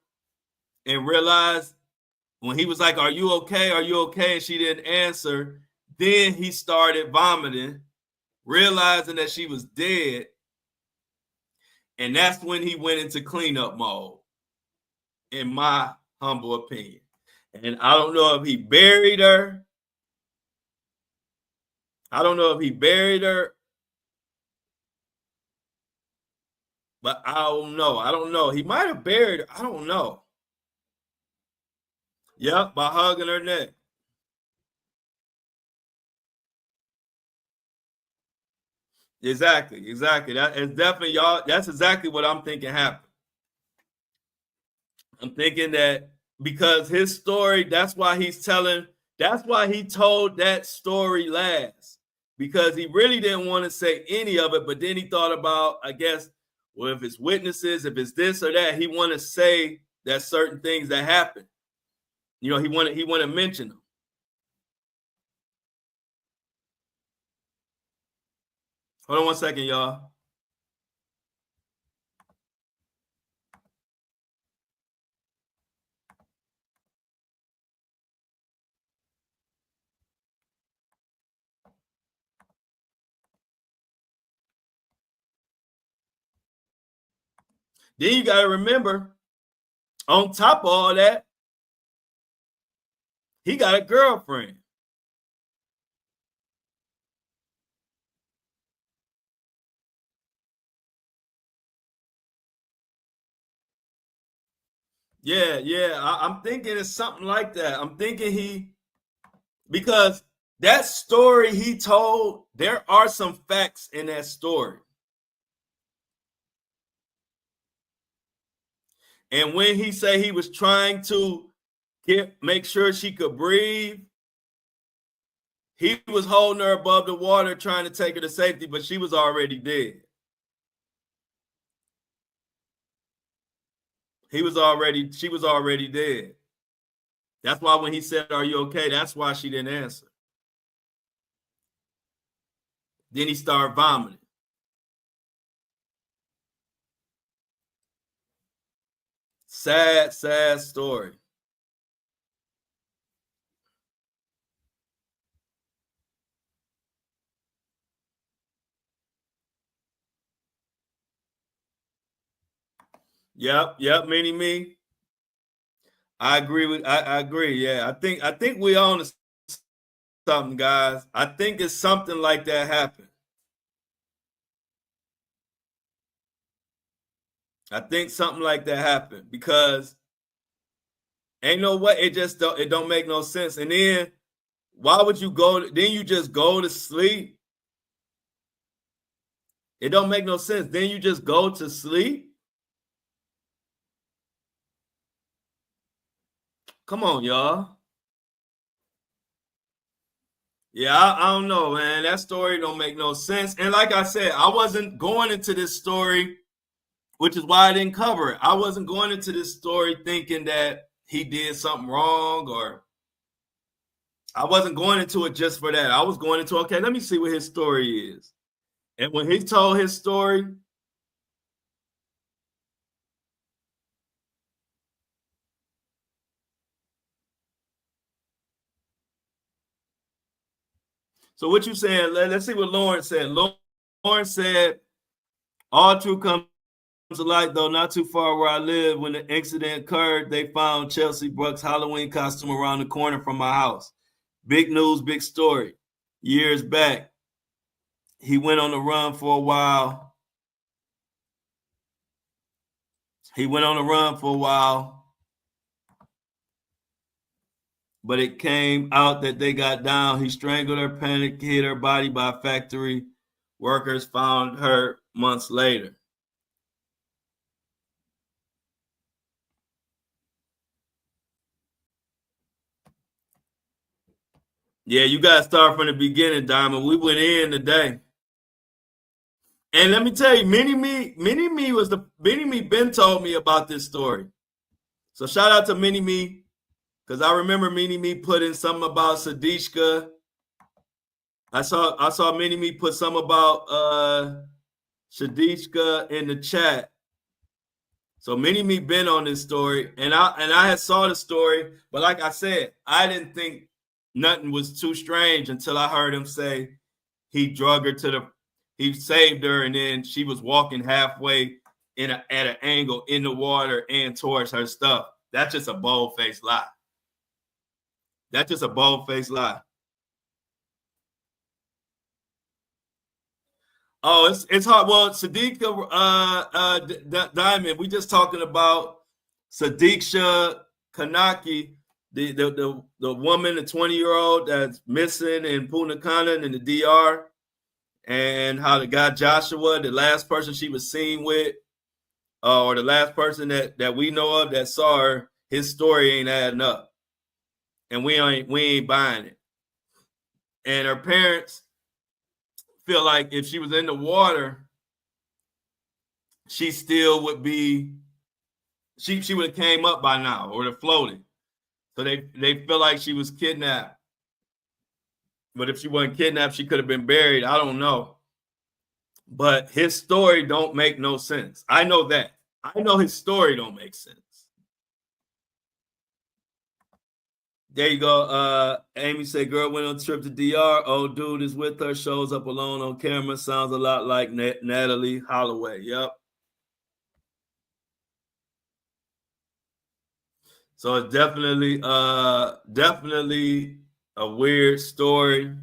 and realized when he was like, "Are you okay? Are you okay?" and she didn't answer. Then he started vomiting, realizing that she was dead. And that's when he went into cleanup mode, in my humble opinion. And I don't know if he buried her. But I don't know. He might have buried her. I don't know. Yep, by hugging her neck. Exactly. That is definitely, y'all. That's exactly what I'm thinking happened. I'm thinking that because his story, that's why he told that story last, because he really didn't want to say any of it. But then he thought about, I guess, well, if it's witnesses, if it's this or that, he want to say that certain things that happened. He want to mention them. Hold on one second, y'all. Then you got to remember, on top of all that, he got a girlfriend. Yeah. I'm thinking it's something like that. I'm thinking because that story he told, there are some facts in that story. And when he said he was trying to make sure she could breathe, He was holding her above the water, trying to take her to safety, but she was already dead. She was already dead. That's why when he said, "Are you okay?" That's why she didn't answer. Then he started vomiting. Sad, sad story. Yep, me. I agree. Yeah, I think we own something, guys. I think it's something like that happened. I think something like that happened because ain't no way. It don't make no sense. And then why would you go? Then you just go to sleep. It don't make no sense. Then you just go to sleep. Come on, y'all. Yeah, I don't know, man. That story don't make no sense. And like I said, I wasn't going into this story, which is why I didn't cover it. I wasn't going into this story thinking that he did something wrong, or I wasn't going into it just for that. I was going into, okay, let me see what his story is. And when he told his story, so what you saying? Let's see what Lauren said. Lauren said, all truth comes to light, though not too far where I live. When the incident occurred, they found Chelsea Brooks' Halloween costume around the corner from my house. Big news, big story. Years back, he went on the run for a while. But it came out that they got down. He strangled her, panicked, hid her body by factory. Workers found her months later. Yeah, you got to start from the beginning, Diamond. We went in today. And let me tell you, Mini Me Ben told me about this story. So shout out to Mini Me, because I remember Mini Me putting something about Sudiksha. I saw Mini Me put something about Sudiksha in the chat. So Mini Me been on this story, and I had saw the story, but like I said, I didn't think nothing was too strange until I heard him say he saved her, and then she was walking halfway at an angle in the water and towards her stuff. That's just a bold-faced lie. Oh, it's hard. Well, Sudiksha, Diamond, we just talking about Sudiksha Konanki, the woman, the 20-year-old that's missing in Punta Cana in the DR, and how the guy Joshua, the last person she was seen with, or the last person that we know of that saw her, his story ain't adding up, and we ain't buying it. And her parents feel like if she was in the water, she still would be, she would have came up by now or have floated. So they feel like she was kidnapped. But if she wasn't kidnapped, she could have been buried. I don't know. But his story don't make no sense. I know that. I know his story don't make sense. There you go. Amy said, girl went on a trip to DR. Old dude is with her, shows up alone on camera. Sounds a lot like Natalie Holloway. Yep. So it's definitely a weird story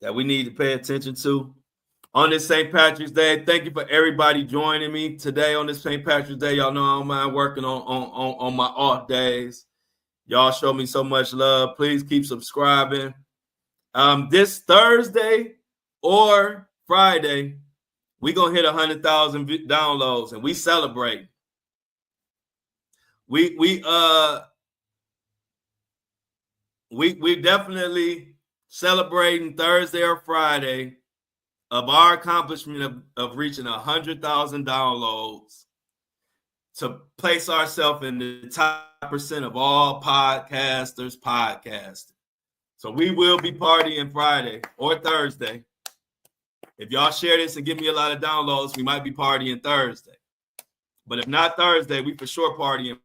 that we need to pay attention to. On this St. Patrick's Day, thank you for everybody joining me today on this St. Patrick's Day. Y'all know I don't mind working on my off days. Y'all show me so much love. Please keep subscribing. This Thursday or Friday, we're going to hit 100,000 downloads, and we celebrate. We we definitely celebrating Thursday or Friday of our accomplishment of reaching 100,000 downloads to place ourselves in the top % of all podcasters podcasting. So we will be partying Friday or Thursday. If y'all share this and give me a lot of downloads, we might be partying Thursday. But if not Thursday, we for sure partying.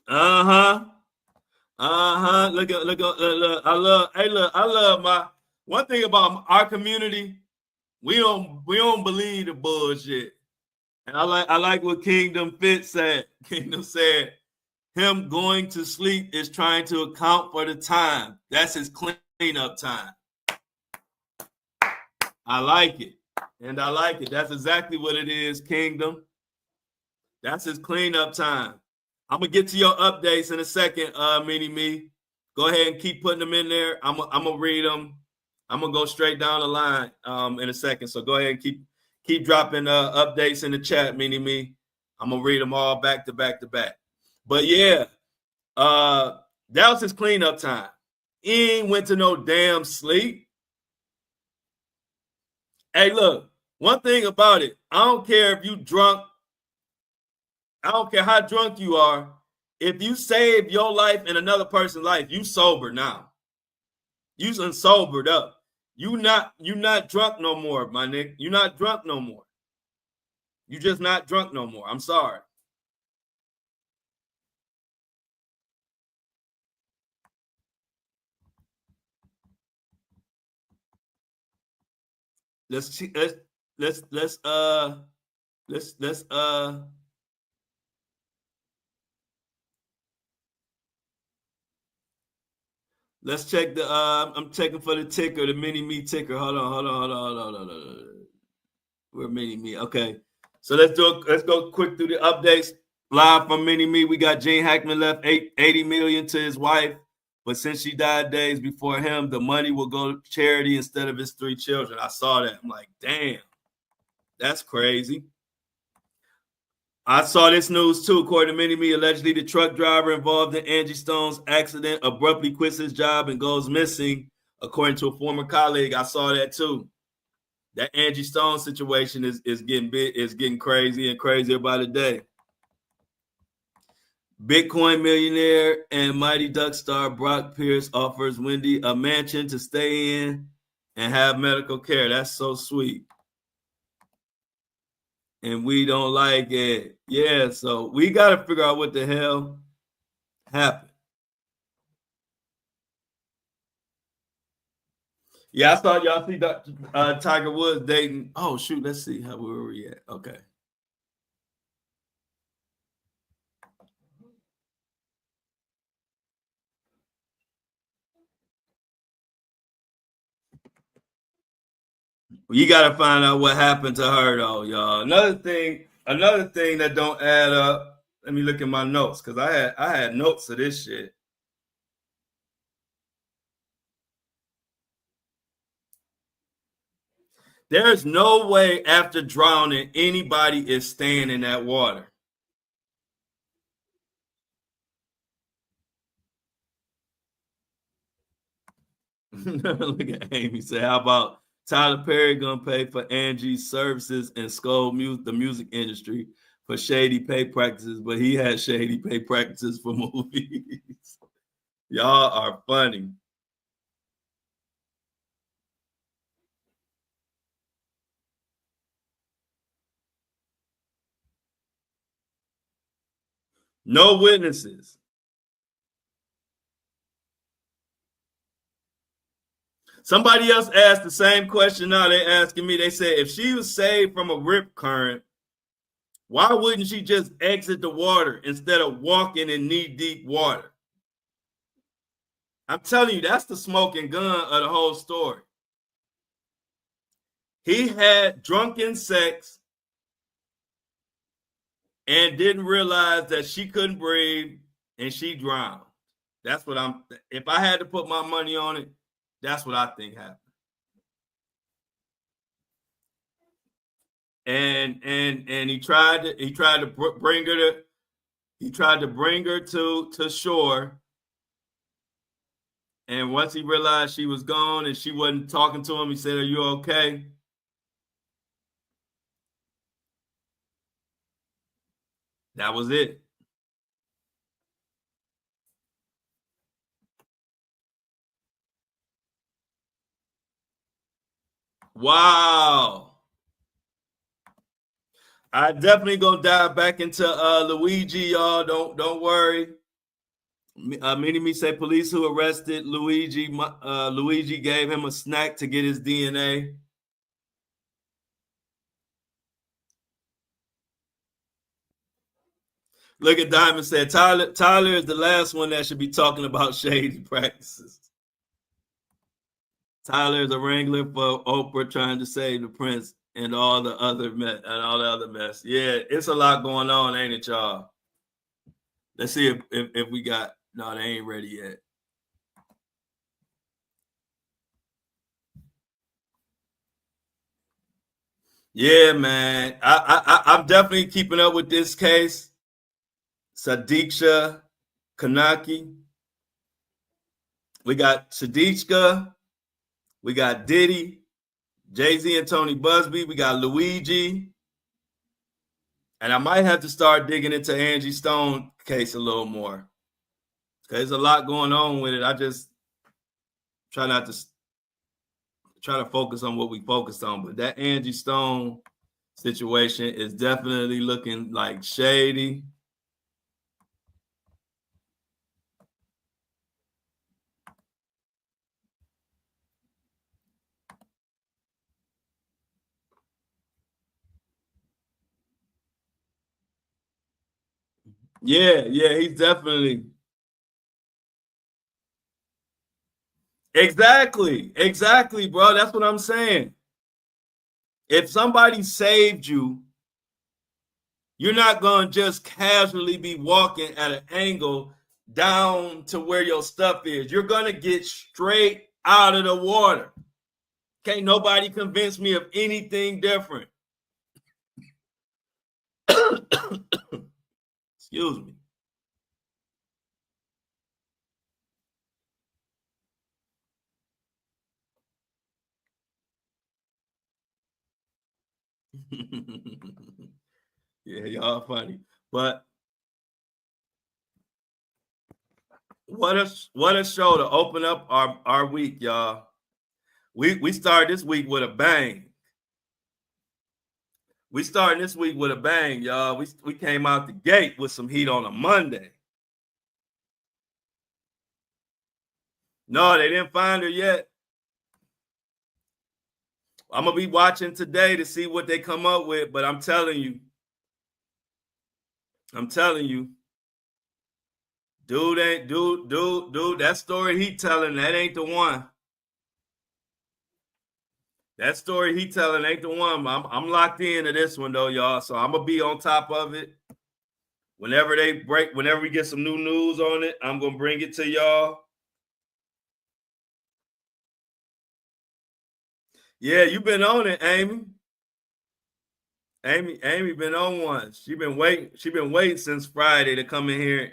Look. I love my one thing about our community. We don't believe the bullshit. And I like what Kingdom Fit said. Kingdom said, him going to sleep is trying to account for the time. That's his cleanup time. I like it. And I like it. That's exactly what it is, Kingdom. That's his cleanup time. I'm going to get to your updates in a second, Mini-Me. Go ahead and keep putting them in there. I'm going to read them. I'm going to go straight down the line in a second. So go ahead and keep dropping updates in the chat, Mini-Me. I'm going to read them all back to back to back. But yeah, that was his cleanup time. He ain't went to no damn sleep. Hey, look, one thing about it, I don't care if you drunk. I don't care how drunk you are. If you save your life and another person's life, you sober now. You done sobered up. You not drunk no more, my nigga. You not drunk no more. You just not drunk no more. I'm sorry. Let's check the I'm checking for the ticker, the Mini-Me ticker. Hold on. Where Mini-Me? Okay. So let's go quick through the updates. Live from Mini-Me. We got Gene Hackman left $80 million to his wife, but since she died days before him, the money will go to charity instead of his 3 children. I saw that. I'm like, damn, that's crazy. I saw this news too. According to Mini-Me, allegedly the truck driver involved in Angie Stone's accident abruptly quits his job and goes missing, according to a former colleague. I saw that too. That Angie Stone situation is getting big, is getting crazy and crazier by the day. Bitcoin millionaire and Mighty Duck star Brock Pierce offers Wendy a mansion to stay in and have medical care. That's so sweet. And we don't like it. Yeah, so we got to figure out what the hell happened. Yeah, I thought y'all see Tiger Woods dating. Oh, shoot, let's see where we at. Okay. You got to find out what happened to her, though, y'all. Another thing that don't add up. Let me look at my notes because I had notes of this shit. There's no way after drowning anybody is staying in that water. Look at Amy say, how about Tyler Perry gonna pay for Angie's services and scold the music industry for shady pay practices, but he had shady pay practices for movies. Y'all are funny. No witnesses. Somebody else asked the same question. Now they're asking me. They said, if she was saved from a rip current, why wouldn't she just exit the water instead of walking in knee-deep water? I'm telling you, that's the smoking gun of the whole story. He had drunken sex and didn't realize that she couldn't breathe and she drowned. That's what if I had to put my money on it, that's what I think happened. and he tried to bring her to shore. And once he realized she was gone and she wasn't talking to him, he said, "Are you okay?" That was it. Wow. I definitely gonna dive back into Luigi, y'all. Don't worry. Mini-Me say police who arrested Luigi. Luigi gave him a snack to get his DNA. Look at Diamond said Tyler is the last one that should be talking about shady practices. Tyler is a wrangler for Oprah trying to save the prince and all the other mess. Yeah, it's a lot going on, ain't it, y'all? Let's see if we got. No, they ain't ready yet. Yeah, man. I'm definitely keeping up with this case. Sudiksha Konanki. We got Sudiksha. We got Diddy, Jay-Z and Tony Busby. We got Luigi. And I might have to start digging into Angie Stone case a little more. There's a lot going on with it. I just try to focus on what we focused on. But that Angie Stone situation is definitely looking like shady. Yeah, he's definitely. Exactly, bro. That's what I'm saying. If somebody saved you, you're not going to just casually be walking at an angle down to where your stuff is. You're going to get straight out of the water. Can't nobody convince me of anything different. Excuse me. Yeah, y'all funny. But what a show to open up our week, y'all. We start this week with a bang. We starting this week with a bang, y'all. We came out the gate with some heat on a Monday. No, they didn't find her yet. I'm gonna be watching today to see what they come up with, but I'm telling you, dude. That story he telling, that ain't the one. That story he telling ain't the one. I'm locked into this one though, y'all. So I'm gonna be on top of it. Whenever we get some new news on it, I'm gonna bring it to y'all. Yeah, you been on it, Amy. Amy been on one. She been waiting since Friday to come in here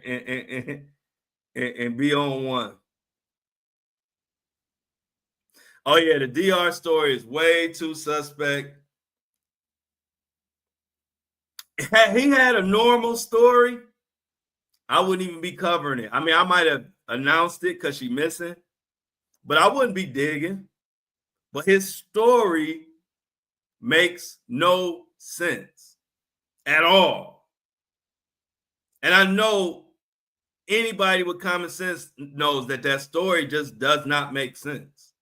and be on one. Oh yeah, the DR story is way too suspect. Had he had a normal story, I wouldn't even be covering it. I mean, I might have announced it because she missing, but I wouldn't be digging. But his story makes no sense at all. And I know anybody with common sense knows that story just does not make sense.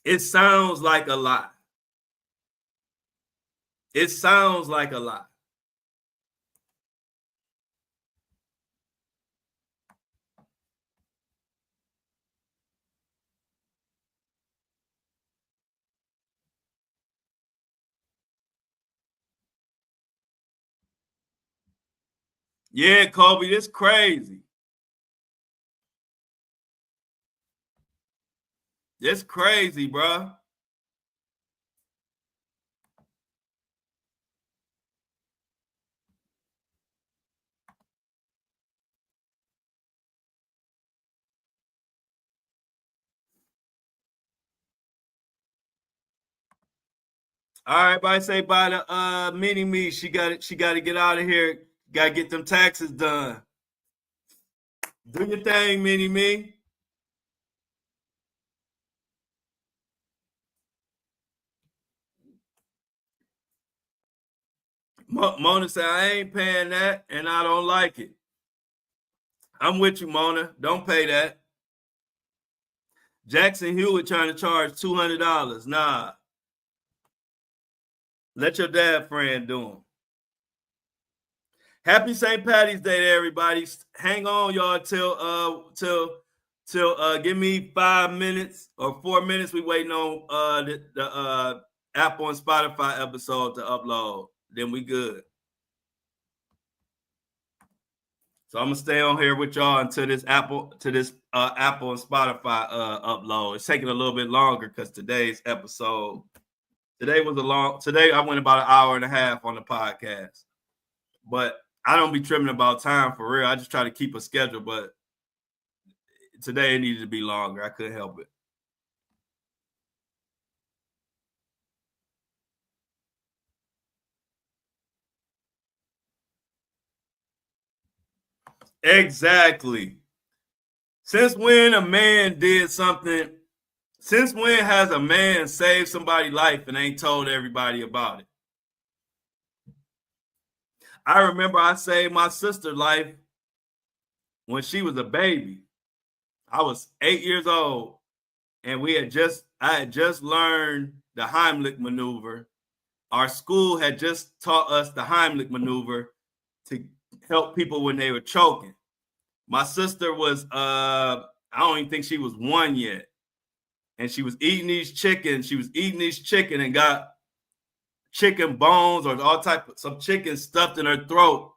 It sounds like a lie. It sounds like a lie. Yeah, Kobe, this crazy. This crazy, bro. All right, everybody say bye to Mini Me. She got it. She got to get out of here. Got to get them taxes done. Do your thing, Mini Me. Mona said, I ain't paying that, and I don't like it. I'm with you, Mona. Don't pay that. Jackson Hewitt trying to charge $200. Nah. Let your dad friend do them. Happy St. Patty's Day to everybody. Hang on, y'all, till give me 5 minutes or 4 minutes. We waiting on the Apple and Spotify episode to upload. Then we good. So I'm gonna stay on here with y'all until this Apple and Spotify upload. It's taking a little bit longer because today's episode. Today I went about an hour and a half on the podcast. But I don't be trimming about time for real. I just try to keep a schedule, but today it needed to be longer. I couldn't help it. Exactly. Since when a man did something, since when has a man saved somebody's life and ain't told everybody about it? I remember I saved my sister's life when she was a baby. I was 8 years old, and I had just learned the Heimlich maneuver. Our school had just taught us the Heimlich maneuver to help people when they were choking. My sister was, I don't even think she was 1 yet. And she was eating these chickens. She was eating these chicken and got chicken bones or some chicken stuffed in her throat.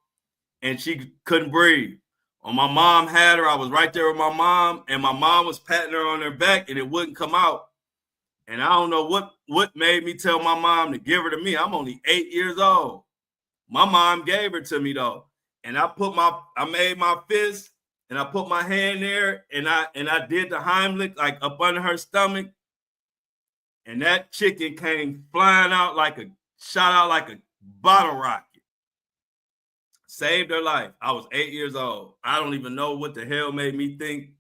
And she couldn't breathe. When my mom had her, I was right there with my mom. And my mom was patting her on her back and it wouldn't come out. And I don't know what made me tell my mom to give her to me. I'm only 8 years old. My mom gave her to me though. And I made my fist and I put my hand there and I did the Heimlich like up under her stomach. And that chicken came flying out shot out like a bottle rocket. Saved her life. I was 8 years old. I don't even know what the hell made me think.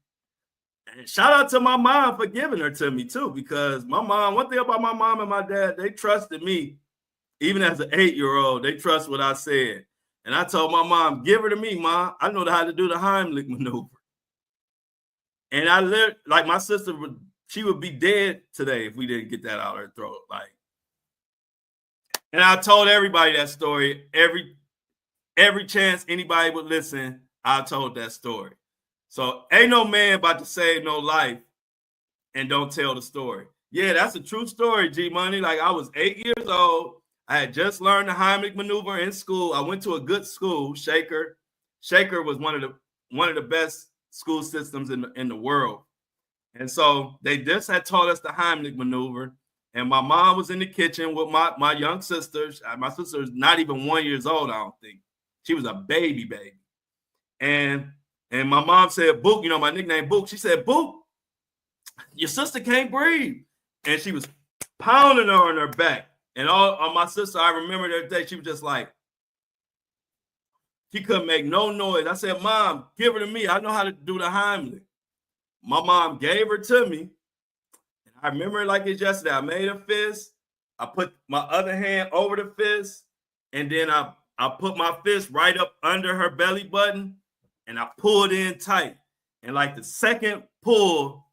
And shout out to my mom for giving her to me too, because one thing about my mom and my dad, they trusted me. Even as an 8-year-old, they trust what I said. And I told my mom, give her to me, Mom. I know how to do the Heimlich maneuver. And I lived like my sister she would be dead today if we didn't get that out of her throat. And I told everybody that story. Every chance anybody would listen, I told that story. So ain't no man about to save no life and don't tell the story. Yeah, that's a true story, G Money. Like I was 8 years old. I had just learned the Heimlich maneuver in school. I went to a good school, Shaker. Shaker was one of the best school systems in the world. And so they just had taught us the Heimlich maneuver. And my mom was in the kitchen with my young sisters. My sister was not even 1 year old, I don't think. She was a baby. And my mom said, Book, my nickname Book. She said, Book, your sister can't breathe. And she was pounding her on her back. And on my sister, I remember that day, she was just like, she couldn't make no noise. I said, Mom, give her to me. I know how to do the Heimlich. My mom gave her to me. And I remember it like it's yesterday. I made a fist. I put my other hand over the fist. And then I put my fist right up under her belly button. And I pulled in tight. And like the second pull,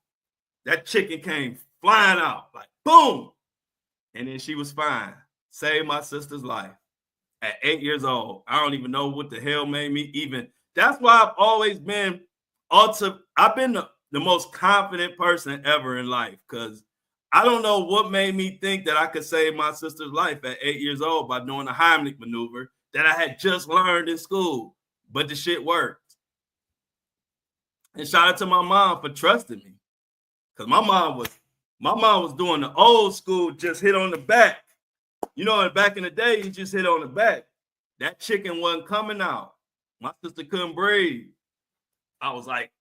that chicken came flying out. Like, boom. And then she was fine. Saved my sister's life at 8 years old. I don't even know what the hell made me even. That's why I've always been I've been the most confident person ever in life, because I don't know what made me think that I could save my sister's life at 8 years old by doing the Heimlich maneuver that I had just learned in school. But the shit worked. And shout out to my mom for trusting me. Because my mom was doing the old school, just hit on the back. Back in the day, you just hit on the back. That chicken wasn't coming out. My sister couldn't breathe. I was like,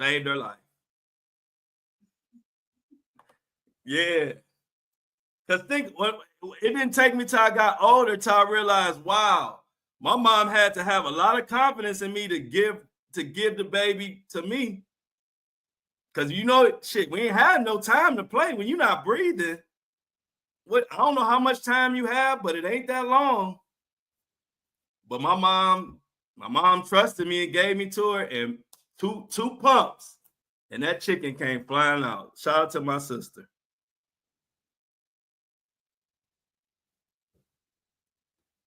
saved her life. Yeah. Because it didn't take me till I got older till I realized, wow, my mom had to have a lot of confidence in me to give the baby to me. Because shit, we ain't had no time to play when you're not breathing. I don't know how much time you have, but it ain't that long. But my mom trusted me and gave me to her, and two pumps, and that chicken came flying out. Shout out to my sister.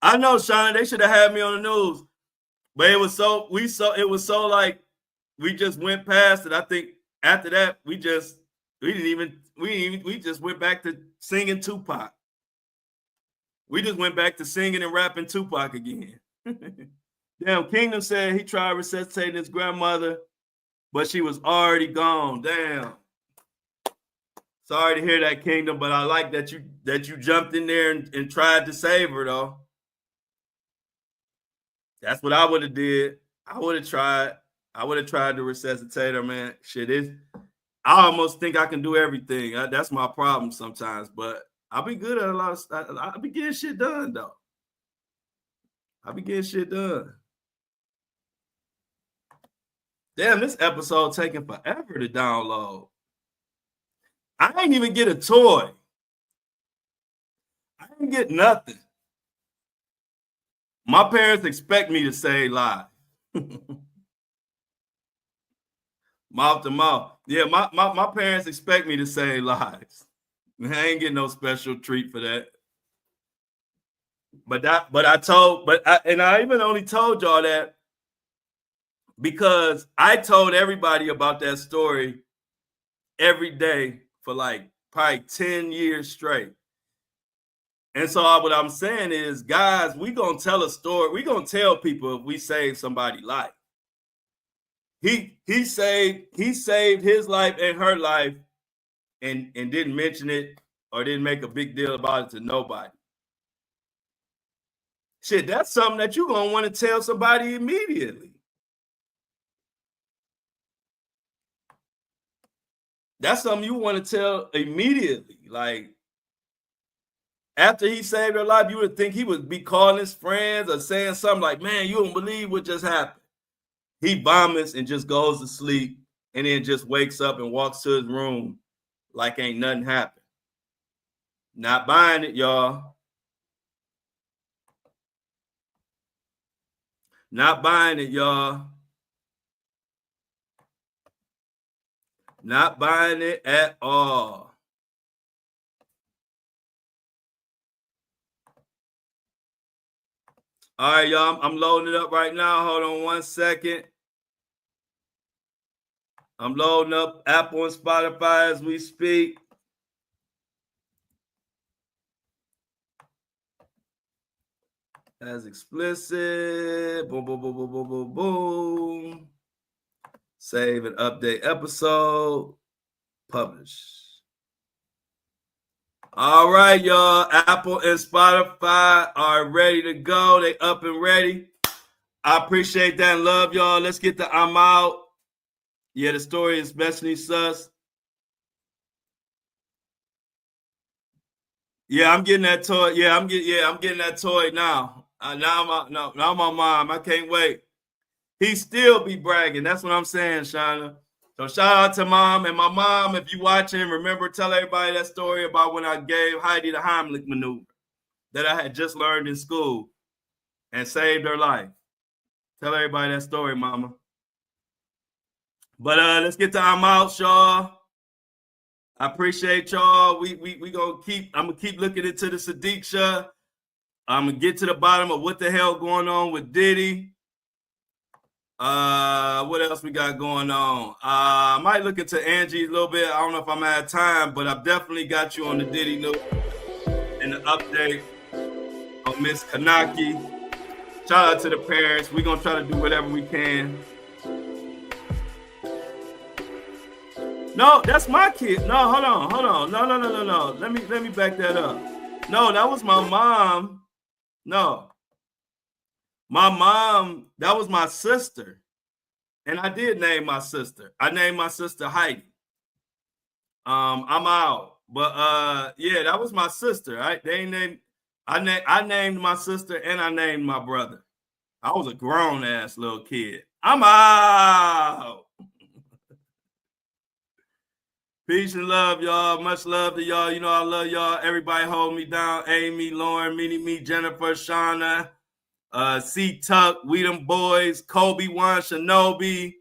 I know, Shauna, they should have had me on the news, but it was so like we just went past it. I think after that we just went back to singing Tupac. We just went back to singing and rapping Tupac again. Damn, Kingdom said he tried resuscitating his grandmother, but she was already gone. Damn. Sorry to hear that, Kingdom, but I like that you jumped in there and tried to save her, though. That's what I would have did. I would have tried to resuscitate her, man. Shit is. I almost think I can do everything. That's my problem sometimes, but I'll be good at a lot of stuff. I'll be getting shit done, though. I'll be getting shit done. Damn, this episode taking forever to download. I ain't even get a toy. I didn't get nothing. My parents expect me to say live. Mouth to mouth. Yeah, my parents expect me to say lies. I ain't getting no special treat for that. I even only told y'all that because I told everybody about that story every day for like probably 10 years straight. And so what I'm saying is, guys, we gonna tell a story. We gonna tell people if we save somebody's life. He saved his life and her life and didn't mention it or didn't make a big deal about it to nobody. Shit, that's something that you're gonna want to tell somebody immediately. That's something you want to tell immediately. Like, after he saved her life, you would think he would be calling his friends or saying something like, man, you don't believe what just happened. He vomits and just goes to sleep and then just wakes up and walks to his room like ain't nothing happened. Not buying it, y'all. Not buying it, y'all. Not buying it at all. All right, y'all. I'm loading it up right now. Hold on 1 second. I'm loading up Apple and Spotify as we speak. As explicit. Boom, boom, boom, boom, boom, boom, boom. Save and update episode. Publish. All right, y'all. Apple and Spotify are ready to go. They up and ready. I appreciate that and love y'all. Let's get the I'm out. Yeah, the story is especially sus. Yeah, I'm getting that toy. I'm getting that toy now. Now my mom. I can't wait. He still be bragging. That's what I'm saying, Shauna. So shout out to mom. And my mom, if you watching, remember, tell everybody that story about when I gave Heidi the Heimlich maneuver that I had just learned in school and saved her life. Tell everybody that story, mama. But let's get to I'm out, y'all. I appreciate y'all. We I'm gonna keep looking into the Sudiksha. I'm gonna get to the bottom of what the hell going on with Diddy. What else we got going on? I might look into Angie a little bit. I don't know if I'm gonna have time, but I've definitely got you on the Diddy news and the update on Miss Konanki. Shout out to the parents. We're gonna try to do whatever we can. No, that's my kid. No, hold on. No. Let me back that up. No, that was my mom. No. My mom, that was my sister. And I did name my sister. I named my sister Heidi. I'm out. But yeah, that was my sister. Right? I named my sister and I named my brother. I was a grown ass little kid. I'm out. Peace and love, y'all. Much love to y'all. You know I love y'all. Everybody hold me down. Amy, Lauren, me, Jennifer, Shauna, C Tuck, we them boys, Kobe One, Shinobi,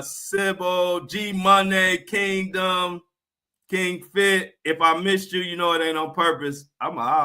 Sybil, G Money, Kingdom, King Fit. If I missed you, you know it ain't on purpose. I'm out.